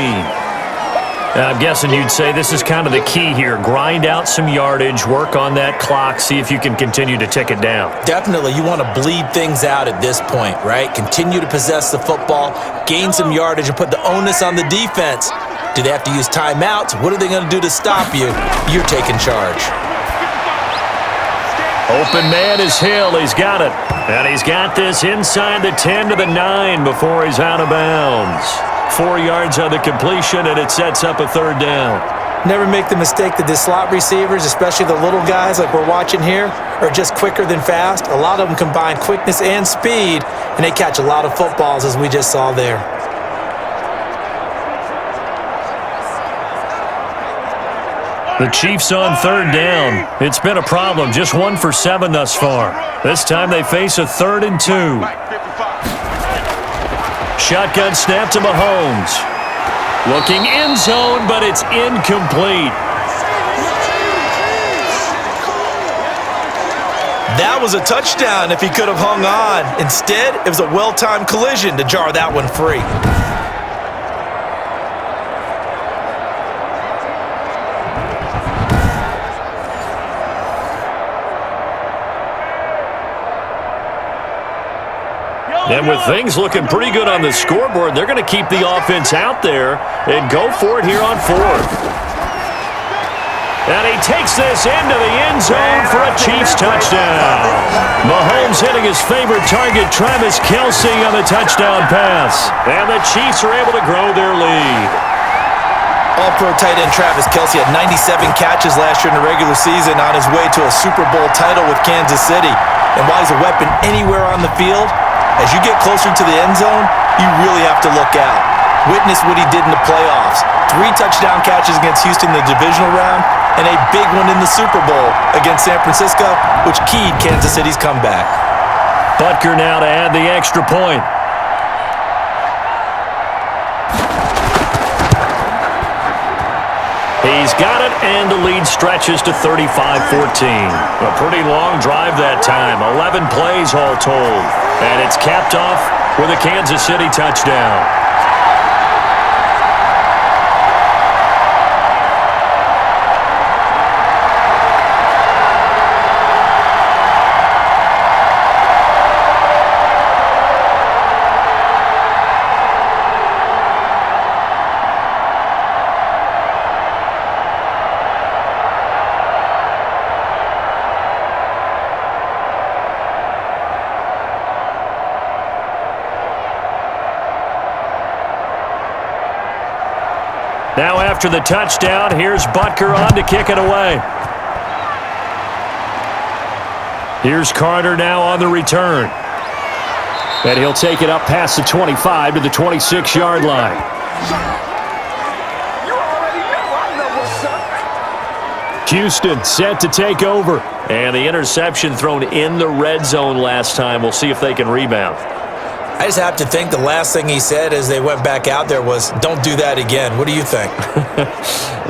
Speaker 2: I'm guessing you'd say this is kind of the key here. Grind out some yardage, work on that clock, see if you can continue to tick it down.
Speaker 3: Definitely, you want to bleed things out at this point, right? Continue to possess the football, gain some yardage, and put the onus on the defense. Do they have to use timeouts? What are they going to do to stop you? You're taking charge.
Speaker 2: Open man is Hill. He's got it. And he's got this inside the 10 to the 9 before he's out of bounds. 4 yards on the completion, and it sets up a third down.
Speaker 3: Never make the mistake that the slot receivers, especially the little guys like we're watching here, are just quicker than fast. A lot of them combine quickness and speed, and they catch a lot of footballs, as we just saw there.
Speaker 2: The Chiefs on third down. It's been a problem, just 1 for 7 thus far. This time they face a 3rd and 2. Shotgun snap to Mahomes. Looking end zone, but it's incomplete.
Speaker 3: That was a touchdown if he could have hung on. Instead, it was a well-timed collision to jar that one free.
Speaker 2: And with things looking pretty good on the scoreboard, they're going to keep the offense out there and go for it here on 4th. And he takes this into the end zone for a Chiefs touchdown. Mahomes hitting his favorite target, Travis Kelce, on the touchdown pass. And the Chiefs are able to grow their lead.
Speaker 3: All-pro tight end Travis Kelce had 97 catches last year in the regular season on his way to a Super Bowl title with Kansas City. And while he's a weapon anywhere on the field, as you get closer to the end zone, you really have to look out. Witness what he did in the playoffs. 3 touchdown catches against Houston in the divisional round, and a big one in the Super Bowl against San Francisco, which keyed Kansas City's comeback.
Speaker 2: Butker now to add the extra point. He's got it, and the lead stretches to 35-14. A pretty long drive that time, 11 plays all told. And it's capped off with a Kansas City touchdown. Now after the touchdown, here's Butker on to kick it away. Here's Carter now on the return. And he'll take it up past the 25 to the 26-yard line. Houston set to take over. And the interception thrown in the red zone last time. We'll see if they can rebound.
Speaker 3: I just have to think the last thing he said as they went back out there was, don't do that again. What do you think?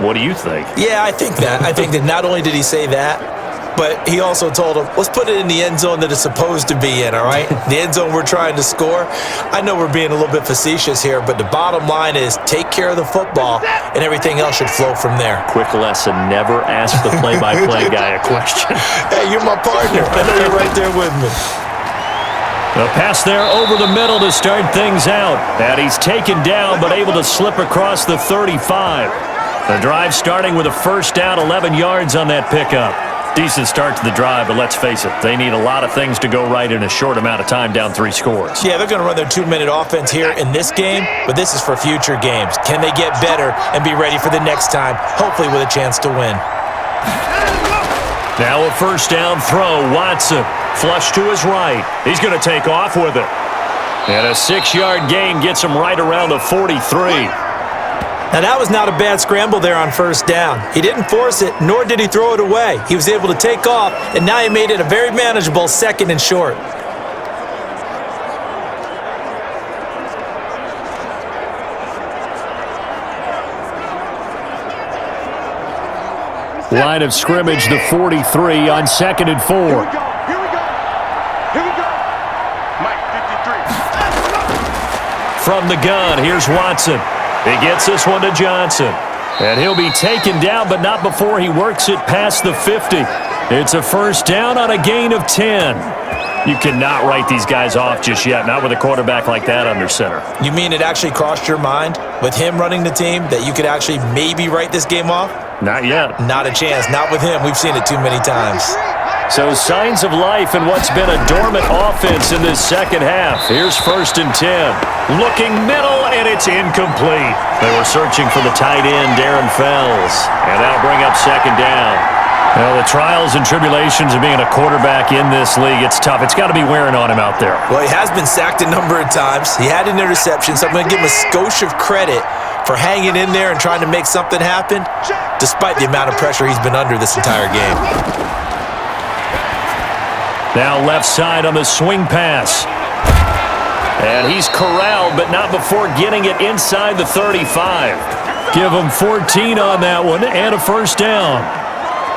Speaker 2: What do you think?
Speaker 3: Yeah, I think that. I think that not only did he say that, but he also told him, let's put it in the end zone that it's supposed to be in, all right? The end zone we're trying to score. I know we're being a little bit facetious here, but the bottom line is take care of the football, and everything else should flow from there.
Speaker 2: Quick lesson, never ask the play-by-play guy a question.
Speaker 3: Hey, you're my partner. I know you're right there with me.
Speaker 2: A pass there over the middle to start things out. And he's taken down, but able to slip across the 35. The drive starting with a first down, 11 yards on that pickup. Decent start to the drive, but let's face it, they need a lot of things to go right in a short amount of time, down 3 scores.
Speaker 3: Yeah, they're going to run their 2-minute offense here in this game, but this is for future games. Can they get better and be ready for the next time, hopefully with a chance to win?
Speaker 2: Now a first down throw, Watson. Flush to his right. He's going to take off with it. And a 6-yard gain gets him right around the 43.
Speaker 3: Now that was not a bad scramble there on first down. He didn't force it, nor did he throw it away. He was able to take off, and now he made it a very manageable 2nd and short.
Speaker 2: Line of scrimmage, the 43 on 2nd and 4.
Speaker 4: Here we go. Mike, 53.
Speaker 2: From the gun, here's Watson. He gets this one to Johnson. And he'll be taken down, but not before he works it past the 50. It's a first down on a gain of 10. You cannot write these guys off just yet, not with a quarterback like that under center.
Speaker 3: You mean it actually crossed your mind with him running the team that you could actually maybe write this game off?
Speaker 2: Not yet.
Speaker 3: Not a chance. Not with him. We've seen it too many times.
Speaker 2: So signs of life in what's been a dormant offense in this second half. Here's 1st and 10. Looking middle, and it's incomplete. They were searching for the tight end, Darren Fells. And that'll bring up 2nd down. Well, the trials and tribulations of being a quarterback in this league, it's tough. It's got to be wearing on him out there.
Speaker 3: Well, he has been sacked a number of times. He had an interception, so I'm going to give him a skosh of credit for hanging in there and trying to make something happen, despite the amount of pressure he's been under this entire game.
Speaker 2: Now left side on the swing pass. And he's corralled, but not before getting it inside the 35. Give him 14 on that one and a first down.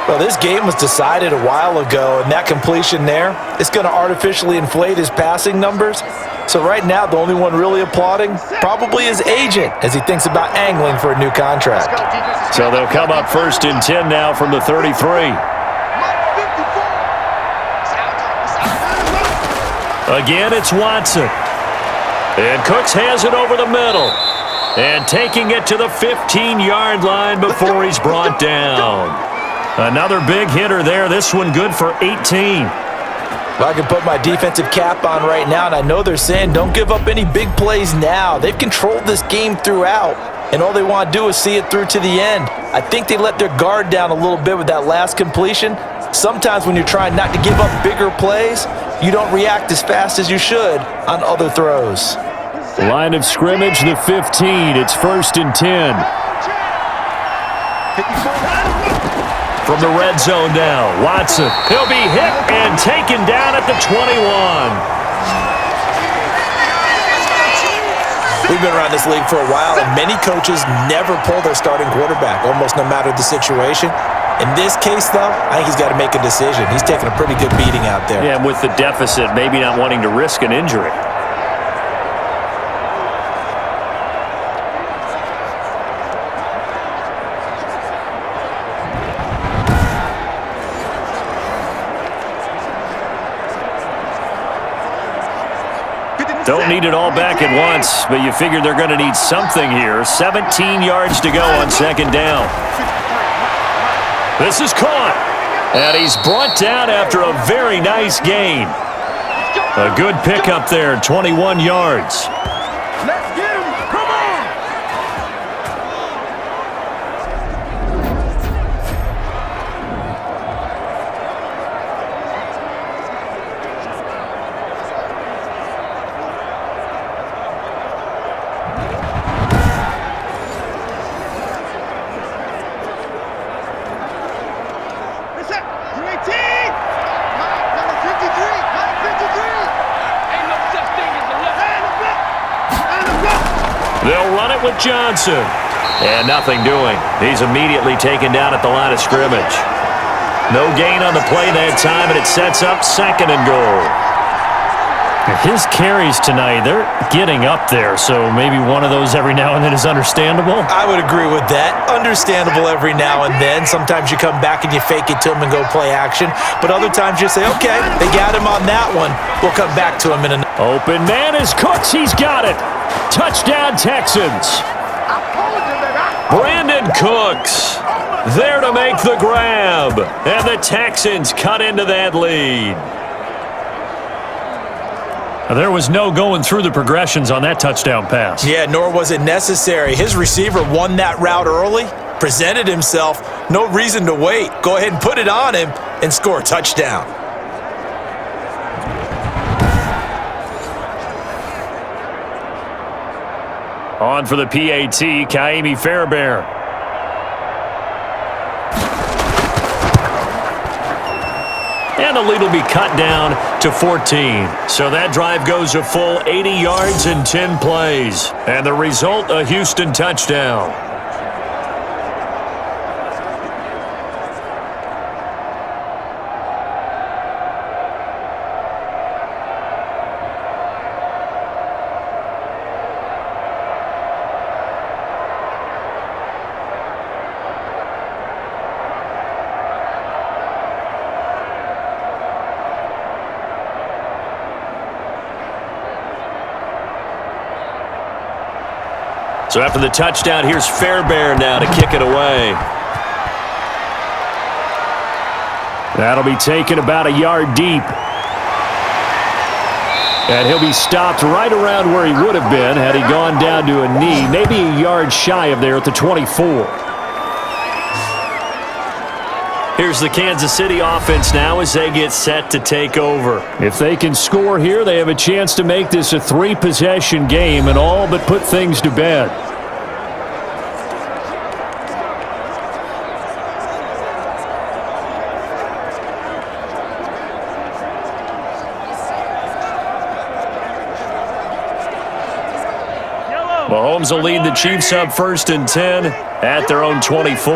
Speaker 3: Well, this game was decided a while ago, and that completion there is going to artificially inflate his passing numbers. So right now, the only one really applauding probably his agent as he thinks about angling for a new contract.
Speaker 2: So they'll come up 1st and 10 now from the 33. Again, it's Watson. And Cooks has it over the middle. And taking it to the 15-yard line before he's brought down. Another big hitter there. This one good for 18.
Speaker 3: Well, I can put my defensive cap on right now, and I know they're saying don't give up any big plays now. They've controlled this game throughout, and all they want to do is see it through to the end. I think they let their guard down a little bit with that last completion. Sometimes when you're trying not to give up bigger plays, you don't react as fast as you should on other throws.
Speaker 2: Line of scrimmage, the 15. It's 1st and 10. From the red zone now, Watson. He'll be hit and taken down at the 21.
Speaker 3: We've been around this league for a while, and many coaches never pull their starting quarterback, almost no matter the situation. In this case, though, I think he's got to make a decision. He's taking a pretty good beating out there.
Speaker 2: Yeah, and with the deficit, maybe not wanting to risk an injury. Don't need it all back at once, but you figure they're going to need something here. 17 yards to go on 2nd down. This is caught. And he's brought down after a very nice gain. A good pickup there, 21 yards.
Speaker 4: Let's get him. Come on.
Speaker 2: They'll run it with Johnson. And nothing doing. He's immediately taken down at the line of scrimmage. No gain on the play that time, and it sets up 2nd and goal. His carries tonight, they're getting up there, so maybe one of those every now and then is understandable.
Speaker 3: I would agree with that. Understandable every now and then. Sometimes you come back and you fake it to him and go play action. But other times you say, okay, they got him on that one. We'll come back to him in a...
Speaker 2: Open man is Cooks. He's got it. Touchdown, Texans. Brandon Cooks there to make the grab. And the Texans cut into that lead. There was no going through the progressions on that touchdown pass.
Speaker 3: Yeah, nor was it necessary. His receiver won that route early, presented himself, no reason to wait. Go ahead and put it on him and score a touchdown.
Speaker 2: On for the PAT, Kaimi Fairbairn. And the lead will be cut down to 14. So that drive goes a full 80 yards in 10 plays. And the result, a Houston touchdown. So after the touchdown, here's Fairbairn now to kick it away. That'll be taken about a yard deep. And he'll be stopped right around where he would have been had he gone down to a knee, maybe a yard shy of there at the 24. Here's the Kansas City offense now as they get set to take over. If they can score here, they have a chance to make this a 3-possession game and all but put things to bed. Mahomes will lead the Chiefs up 1st and 10 at their own 24.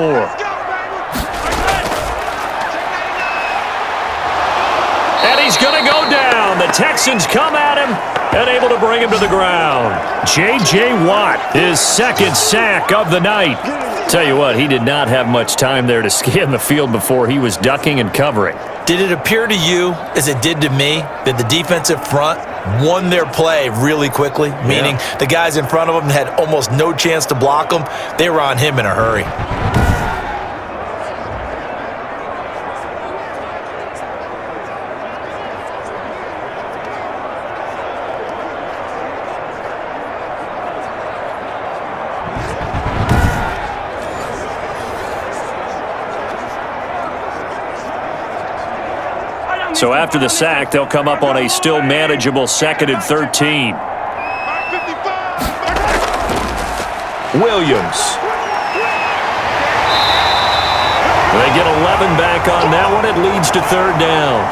Speaker 2: And he's going to go down. The Texans come at him and able to bring him to the ground. J.J. Watt, his second sack of the night. Tell you what, he did not have much time there to scan the field before he was ducking and covering.
Speaker 3: Did it appear to you, as it did to me, that the defensive front won their play really quickly? Meaning the guys in front of them had almost no chance to block them. They were on him in a hurry.
Speaker 2: So after the sack, they'll come up on a still manageable 2nd and 13. Williams. They get 11 back on that one. It leads to 3rd down.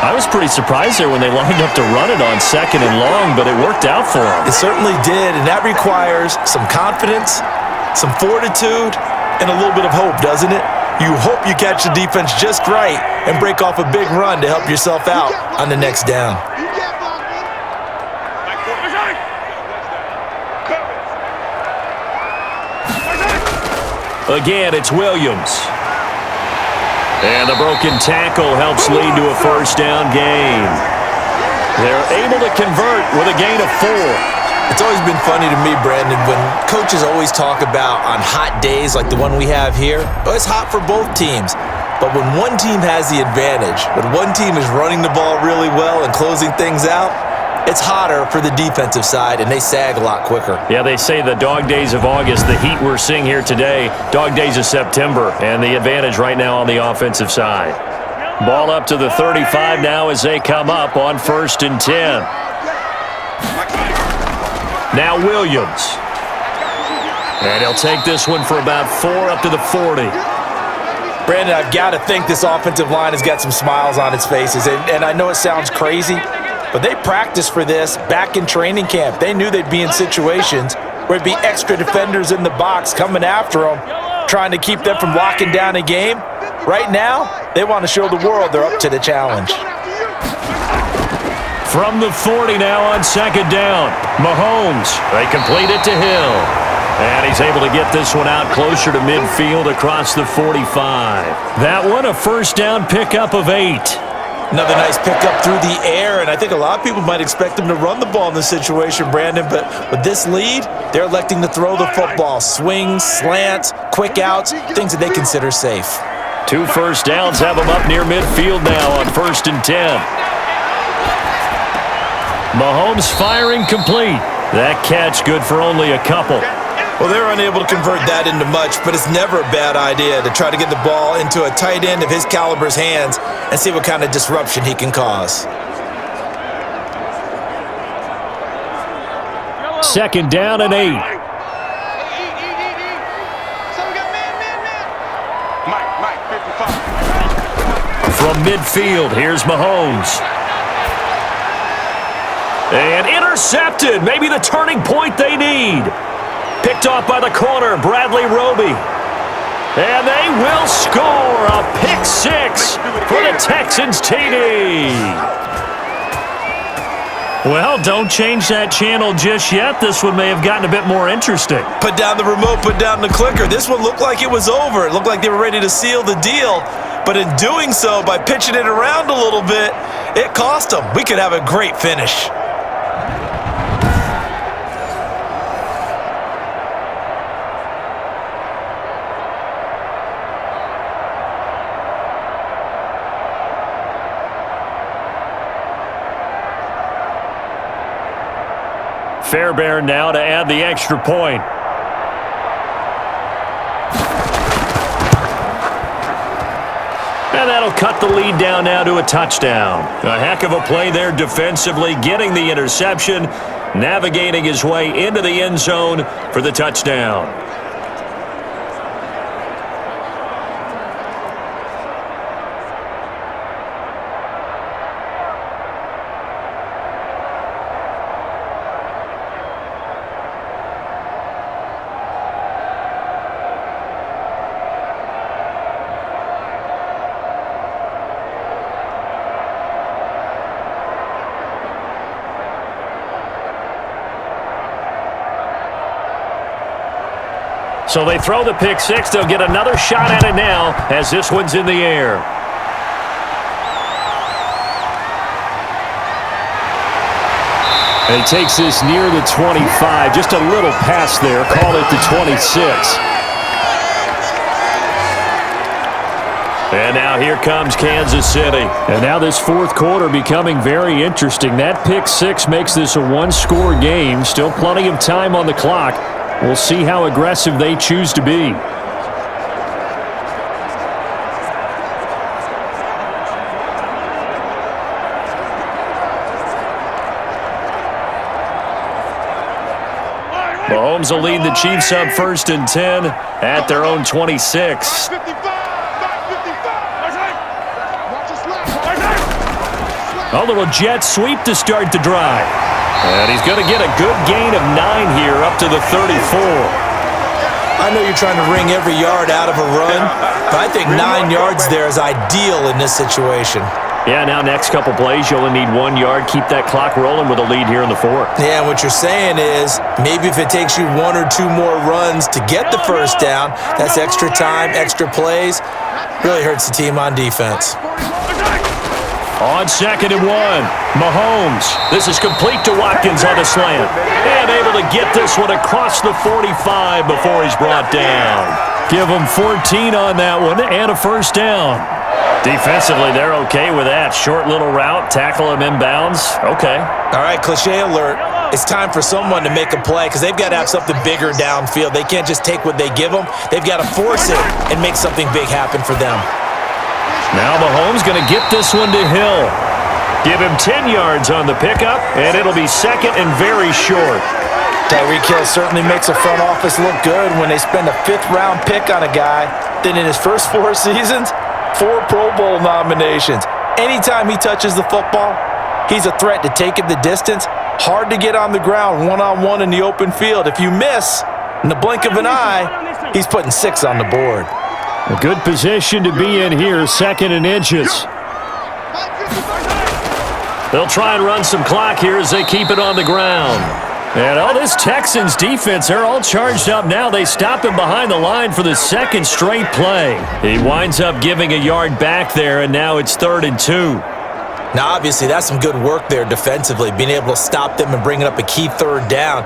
Speaker 2: I was pretty surprised there when they lined up to run it on 2nd and long, but it worked out for them.
Speaker 3: It certainly did, and that requires some confidence, some fortitude, and a little bit of hope, doesn't it? You hope you catch the defense just right and break off a big run to help yourself out on the next down.
Speaker 2: Again, it's Williams. And the broken tackle helps lead to a 1st down gain. They're able to convert with a gain of 4.
Speaker 3: It's always been funny to me, Brandon, when coaches always talk about on hot days like the one we have here. Oh, it's hot for both teams. But when one team has the advantage, when one team is running the ball really well and closing things out, it's hotter for the defensive side, and they sag a lot quicker.
Speaker 2: Yeah, they say the dog days of August, the heat we're seeing here today, dog days of September, and the advantage right now on the offensive side. Ball up to the 35 now as they come up on 1st and 10. Now Williams. And he'll take this one for about 4 up to the 40.
Speaker 3: Brandon, I've got to think this offensive line has got some smiles on its faces. And I know it sounds crazy, but they practiced for this back in training camp. They knew they'd be in situations where it'd be extra defenders in the box coming after them, trying to keep them from locking down a game. Right now, they want to show the world they're up to the challenge.
Speaker 2: From the 40 now on 2nd down. Mahomes, they complete it to Hill. And he's able to get this one out closer to midfield across the 45. That one a 1st down pickup of 8.
Speaker 3: Another nice pickup through the air, and I think a lot of people might expect them to run the ball in this situation, Brandon, but with this lead, they're electing to throw the football. Swings, slants, quick outs, things that they consider safe.
Speaker 2: 2 1st downs have them up near midfield now on 1st and 10. Mahomes firing complete. That catch good for only a couple.
Speaker 3: Well, they're unable to convert that into much, but it's never a bad idea to try to get the ball into a tight end of his caliber's hands and see what kind of disruption he can cause.
Speaker 2: 2nd down and 8. From midfield, here's Mahomes. And intercepted. Maybe the turning point they need. Picked off by the corner, Bradley Roby. And they will score a pick 6 for the Texans TD. Well, don't change that channel just yet. This one may have gotten a bit more interesting.
Speaker 3: Put down the remote, put down the clicker. This one looked like it was over. It looked like they were ready to seal the deal. But in doing so, by pitching it around a little bit, it cost them. We could have a great finish.
Speaker 2: Fairbairn now to add the extra point. And that'll cut the lead down now to a touchdown. A heck of a play there defensively, getting the interception, navigating his way into the end zone for the touchdown. So they throw the pick six. They'll get another shot at it now as this one's in the air. And he takes this near the 25. Just a little pass there. Call it the 26. And now here comes Kansas City. And now this fourth quarter becoming very interesting. That pick six makes this a one-score game. Still plenty of time on the clock. We'll see how aggressive they choose to be. Mahomes will lead the Chiefs up 1st and 10 at their own 26. A little jet sweep to start the drive. And he's going to get a good gain of 9 here up to the 34.
Speaker 3: I know you're trying to wring every yard out of a run, but I think 9 yards there is ideal in this situation.
Speaker 2: Yeah, now next couple plays, you only need 1 yard. Keep that clock rolling with a lead here in the fourth.
Speaker 3: Yeah, and what you're saying is maybe if it takes you 1 or 2 more runs to get the first down, that's extra time, extra plays. Really hurts the team on defense.
Speaker 2: On 2nd and 1, Mahomes. This is complete to Watkins on the slant. And able to get this one across the 45 before he's brought down. Give him 14 on that one and a first down. Defensively, they're okay with that. Short little route, tackle him inbounds. Okay.
Speaker 3: All right, cliche alert. It's time for someone to make a play because they've got to have something bigger downfield. They can't just take what they give them. They've got to force it and make something big happen for them.
Speaker 2: Now Mahomes going to get this one to Hill. Give him 10 yards on the pickup, and it'll be 2nd and very short.
Speaker 3: Tyreek Hill certainly makes the front office look good when they spend a 5th-round pick on a guy. Then in his first 4 seasons, 4 Pro Bowl nominations. Anytime he touches the football, he's a threat to take it the distance. Hard to get on the ground one-on-one in the open field. If you miss, in the blink of an eye, he's putting 6 on the board.
Speaker 2: A good position to be in here, 2nd and inches. They'll try and run some clock here as they keep it on the ground. And this Texans defense, they're all charged up now. They stop him behind the line for the 2nd straight play. He winds up giving a yard back there, and now it's 3rd and 2.
Speaker 3: Now, obviously, that's some good work there defensively, being able to stop them and bringing up a key 3rd down.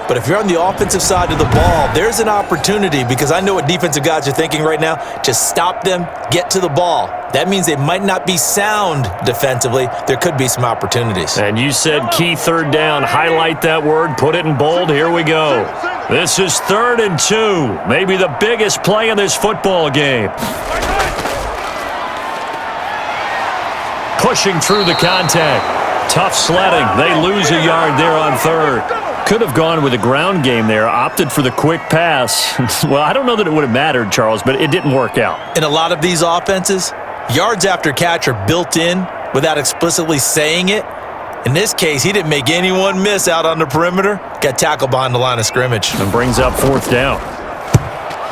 Speaker 3: But if you're on the offensive side of the ball, there's an opportunity because I know what defensive guys are thinking right now. Just stop them, get to the ball. That means they might not be sound defensively. There could be some opportunities.
Speaker 2: And you said key 3rd down. Highlight that word. Put it in bold. Here we go. This is 3rd and 2. Maybe the biggest play in this football game. Pushing through the contact. Tough sledding. They lose a yard there on 3rd. Could have gone with a ground game there, opted for the quick pass. Well, I don't know that it would have mattered, Charles, but it didn't work out.
Speaker 3: In a lot of these offenses, yards after catch are built in without explicitly saying it. In this case, he didn't make anyone miss out on the perimeter. Got tackled behind the line of scrimmage.
Speaker 2: And brings up 4th down.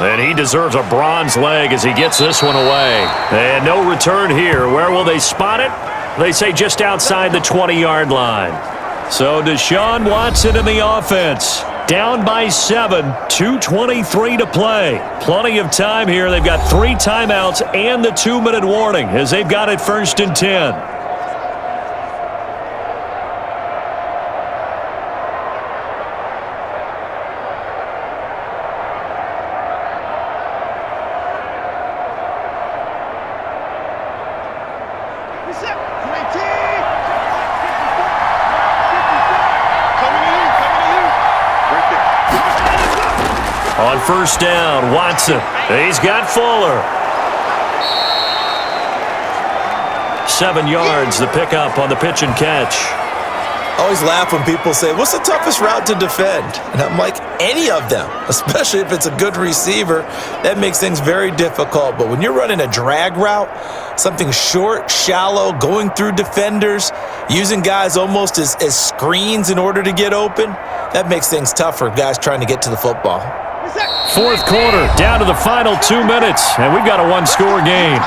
Speaker 2: And he deserves a bronze leg as he gets this one away. And no return here. Where will they spot it? They say just outside the 20-yard line. So Deshaun Watson in the offense. Down by 7, 2:23 to play. Plenty of time here. They've got 3 timeouts and the 2-minute warning as they've got it 1st and 10. On first down, Watson. He's got Fuller. 7 yards, the pickup on the pitch and catch.
Speaker 3: I always laugh when people say, what's the toughest route to defend? And I'm like, any of them, especially if it's a good receiver. That makes things very difficult. But when you're running a drag route, something short, shallow, going through defenders, using guys almost as screens in order to get open, that makes things tough for guys trying to get to the football.
Speaker 2: Fourth quarter, down to the final 2 minutes, and we've got a one-score game.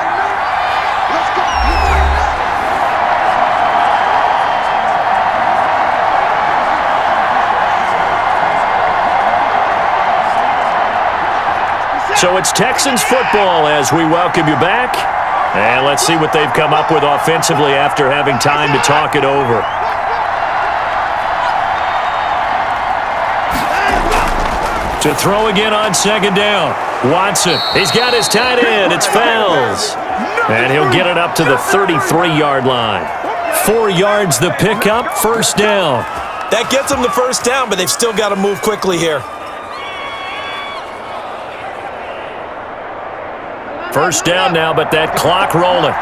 Speaker 2: So it's Texans football as we welcome you back. And let's see what they've come up with offensively after having time to talk it over. To throw again on second down. Watson, he's got his tight end. It's Fells. And he'll get it up to the 33-yard line. 4 yards the pickup, first down.
Speaker 3: That gets them the first down, but they've still got to move quickly here.
Speaker 2: First down now, but that clock rolling.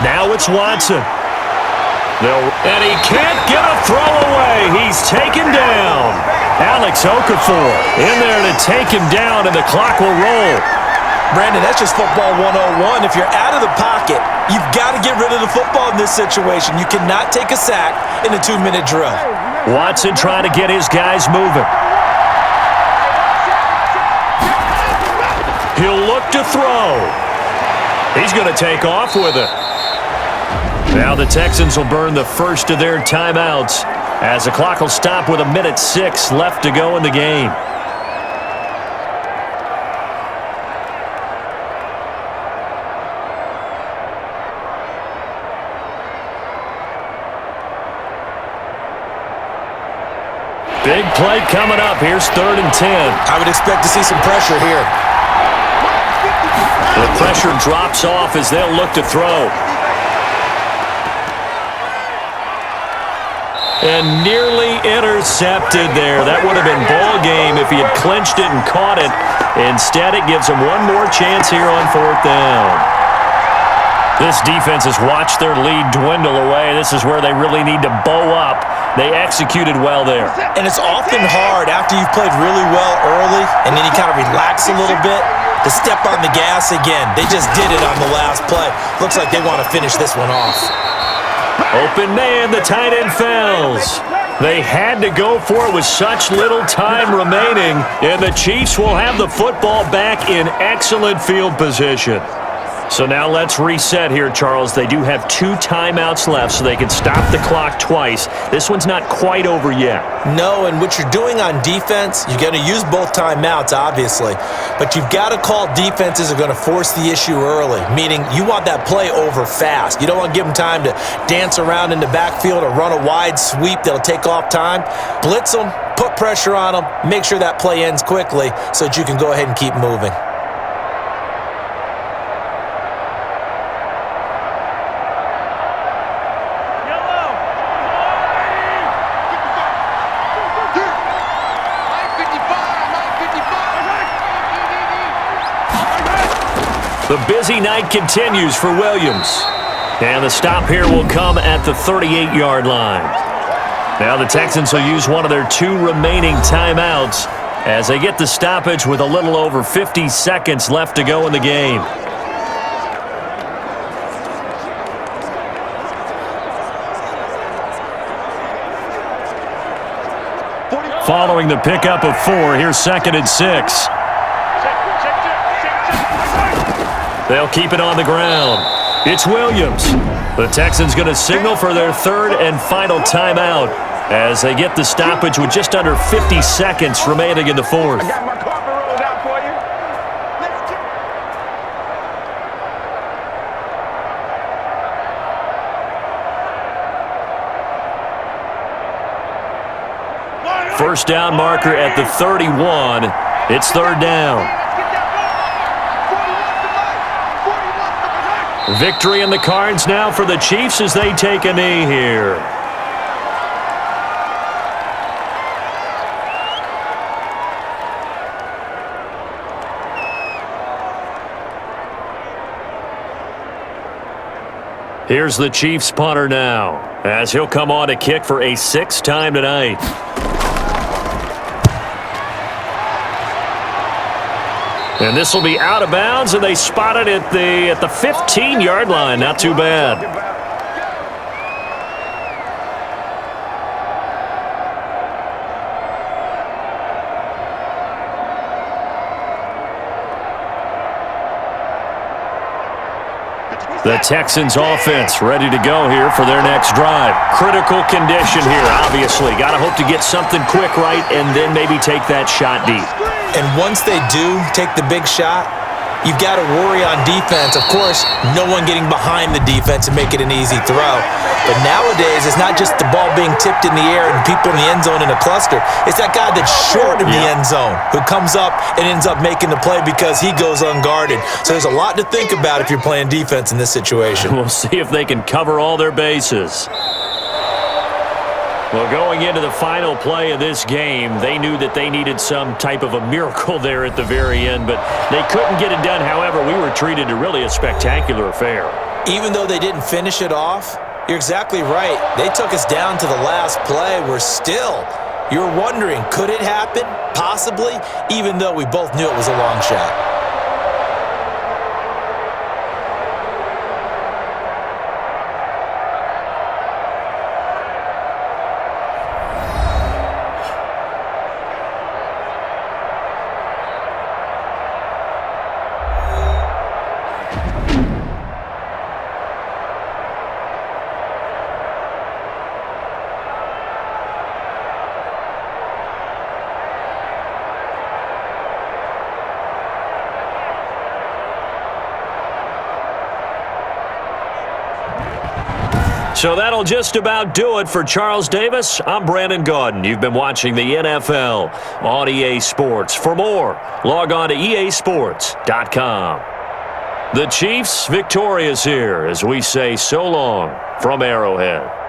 Speaker 2: Now it's Watson. And he can't get a throw away. He's taken down. Alex Okafor in there to take him down, and the clock will roll.
Speaker 3: Brandon, that's just football 101. If you're out of the pocket, you've got to get rid of the football in this situation. You cannot take a sack in a 2-minute drill.
Speaker 2: Watson trying to get his guys moving. He'll look to throw. He's going to take off with it. Now the Texans will burn the first of their timeouts as the clock will stop with 1:06 left to go in the game. Big play coming up. Here's 3rd and 10.
Speaker 3: I would expect to see some pressure here.
Speaker 2: The pressure drops off as they'll look to throw. And nearly intercepted there. That would have been ball game if he had clinched it and caught it. Instead, it gives him one more chance here on 4th down. This defense has watched their lead dwindle away. This is where they really need to bow up. They executed well there.
Speaker 3: And it's often hard after you've played really well early and then you kind of relax a little bit to step on the gas again. They just did it on the last play. Looks like they want to finish this one off.
Speaker 2: Open man, the tight end Fells. They had to go for it with such little time remaining, and the Chiefs will have the football back in excellent field position. So now let's reset here, Charles. They do have 2 timeouts left, so they can stop the clock twice. This one's not quite over yet.
Speaker 3: No, and what you're doing on defense, you're going to use both timeouts, obviously. But you've got to call defenses that are going to force the issue early, meaning you want that play over fast. You don't want to give them time to dance around in the backfield or run a wide sweep that'll take off time. Blitz them, put pressure on them, make sure that play ends quickly so that you can go ahead and keep moving.
Speaker 2: The busy night continues for Williams. And the stop here will come at the 38-yard line. Now the Texans will use one of their 2 remaining timeouts as they get the stoppage with a little over 50 seconds left to go in the game. Following the pickup of 4, here's 2nd and 6. They'll keep it on the ground. It's Williams. The Texans going to signal for their 3rd and final timeout as they get the stoppage with just under 50 seconds remaining in the 4th.
Speaker 4: I got my carpet rolled out for you.
Speaker 2: First down marker at the 31. It's 3rd down. Victory in the cards now for the Chiefs as they take a knee here. Here's the Chiefs punter now, as he'll come on to kick for a 6th time tonight. And this will be out of bounds, and they spot it at the 15-yard line. Not too bad. The Texans offense ready to go here for their next drive. Critical condition here, obviously. Got to hope to get something quick right and then maybe take that shot deep.
Speaker 3: And once they do take the big shot, you've got to worry on defense. Of course, no one getting behind the defense and make it an easy throw. But nowadays, it's not just the ball being tipped in the air and people in the end zone in a cluster. It's that guy that's short of the end zone who comes up and ends up making the play because he goes unguarded. So there's a lot to think about if you're playing defense in this situation.
Speaker 2: We'll see if they can cover all their bases. Well, going into the final play of this game, they knew that they needed some type of a miracle there at the very end, but they couldn't get it done. However, we were treated to really a spectacular affair.
Speaker 3: Even though they didn't finish it off, you're exactly right. They took us down to the last play. You're wondering, could it happen? Possibly, even though we both knew it was a long shot.
Speaker 2: So that'll just about do it for Charles Davis. I'm Brandon Gaudin. You've been watching the NFL on EA Sports. For more, log on to easports.com. The Chiefs victorious here as we say so long from Arrowhead.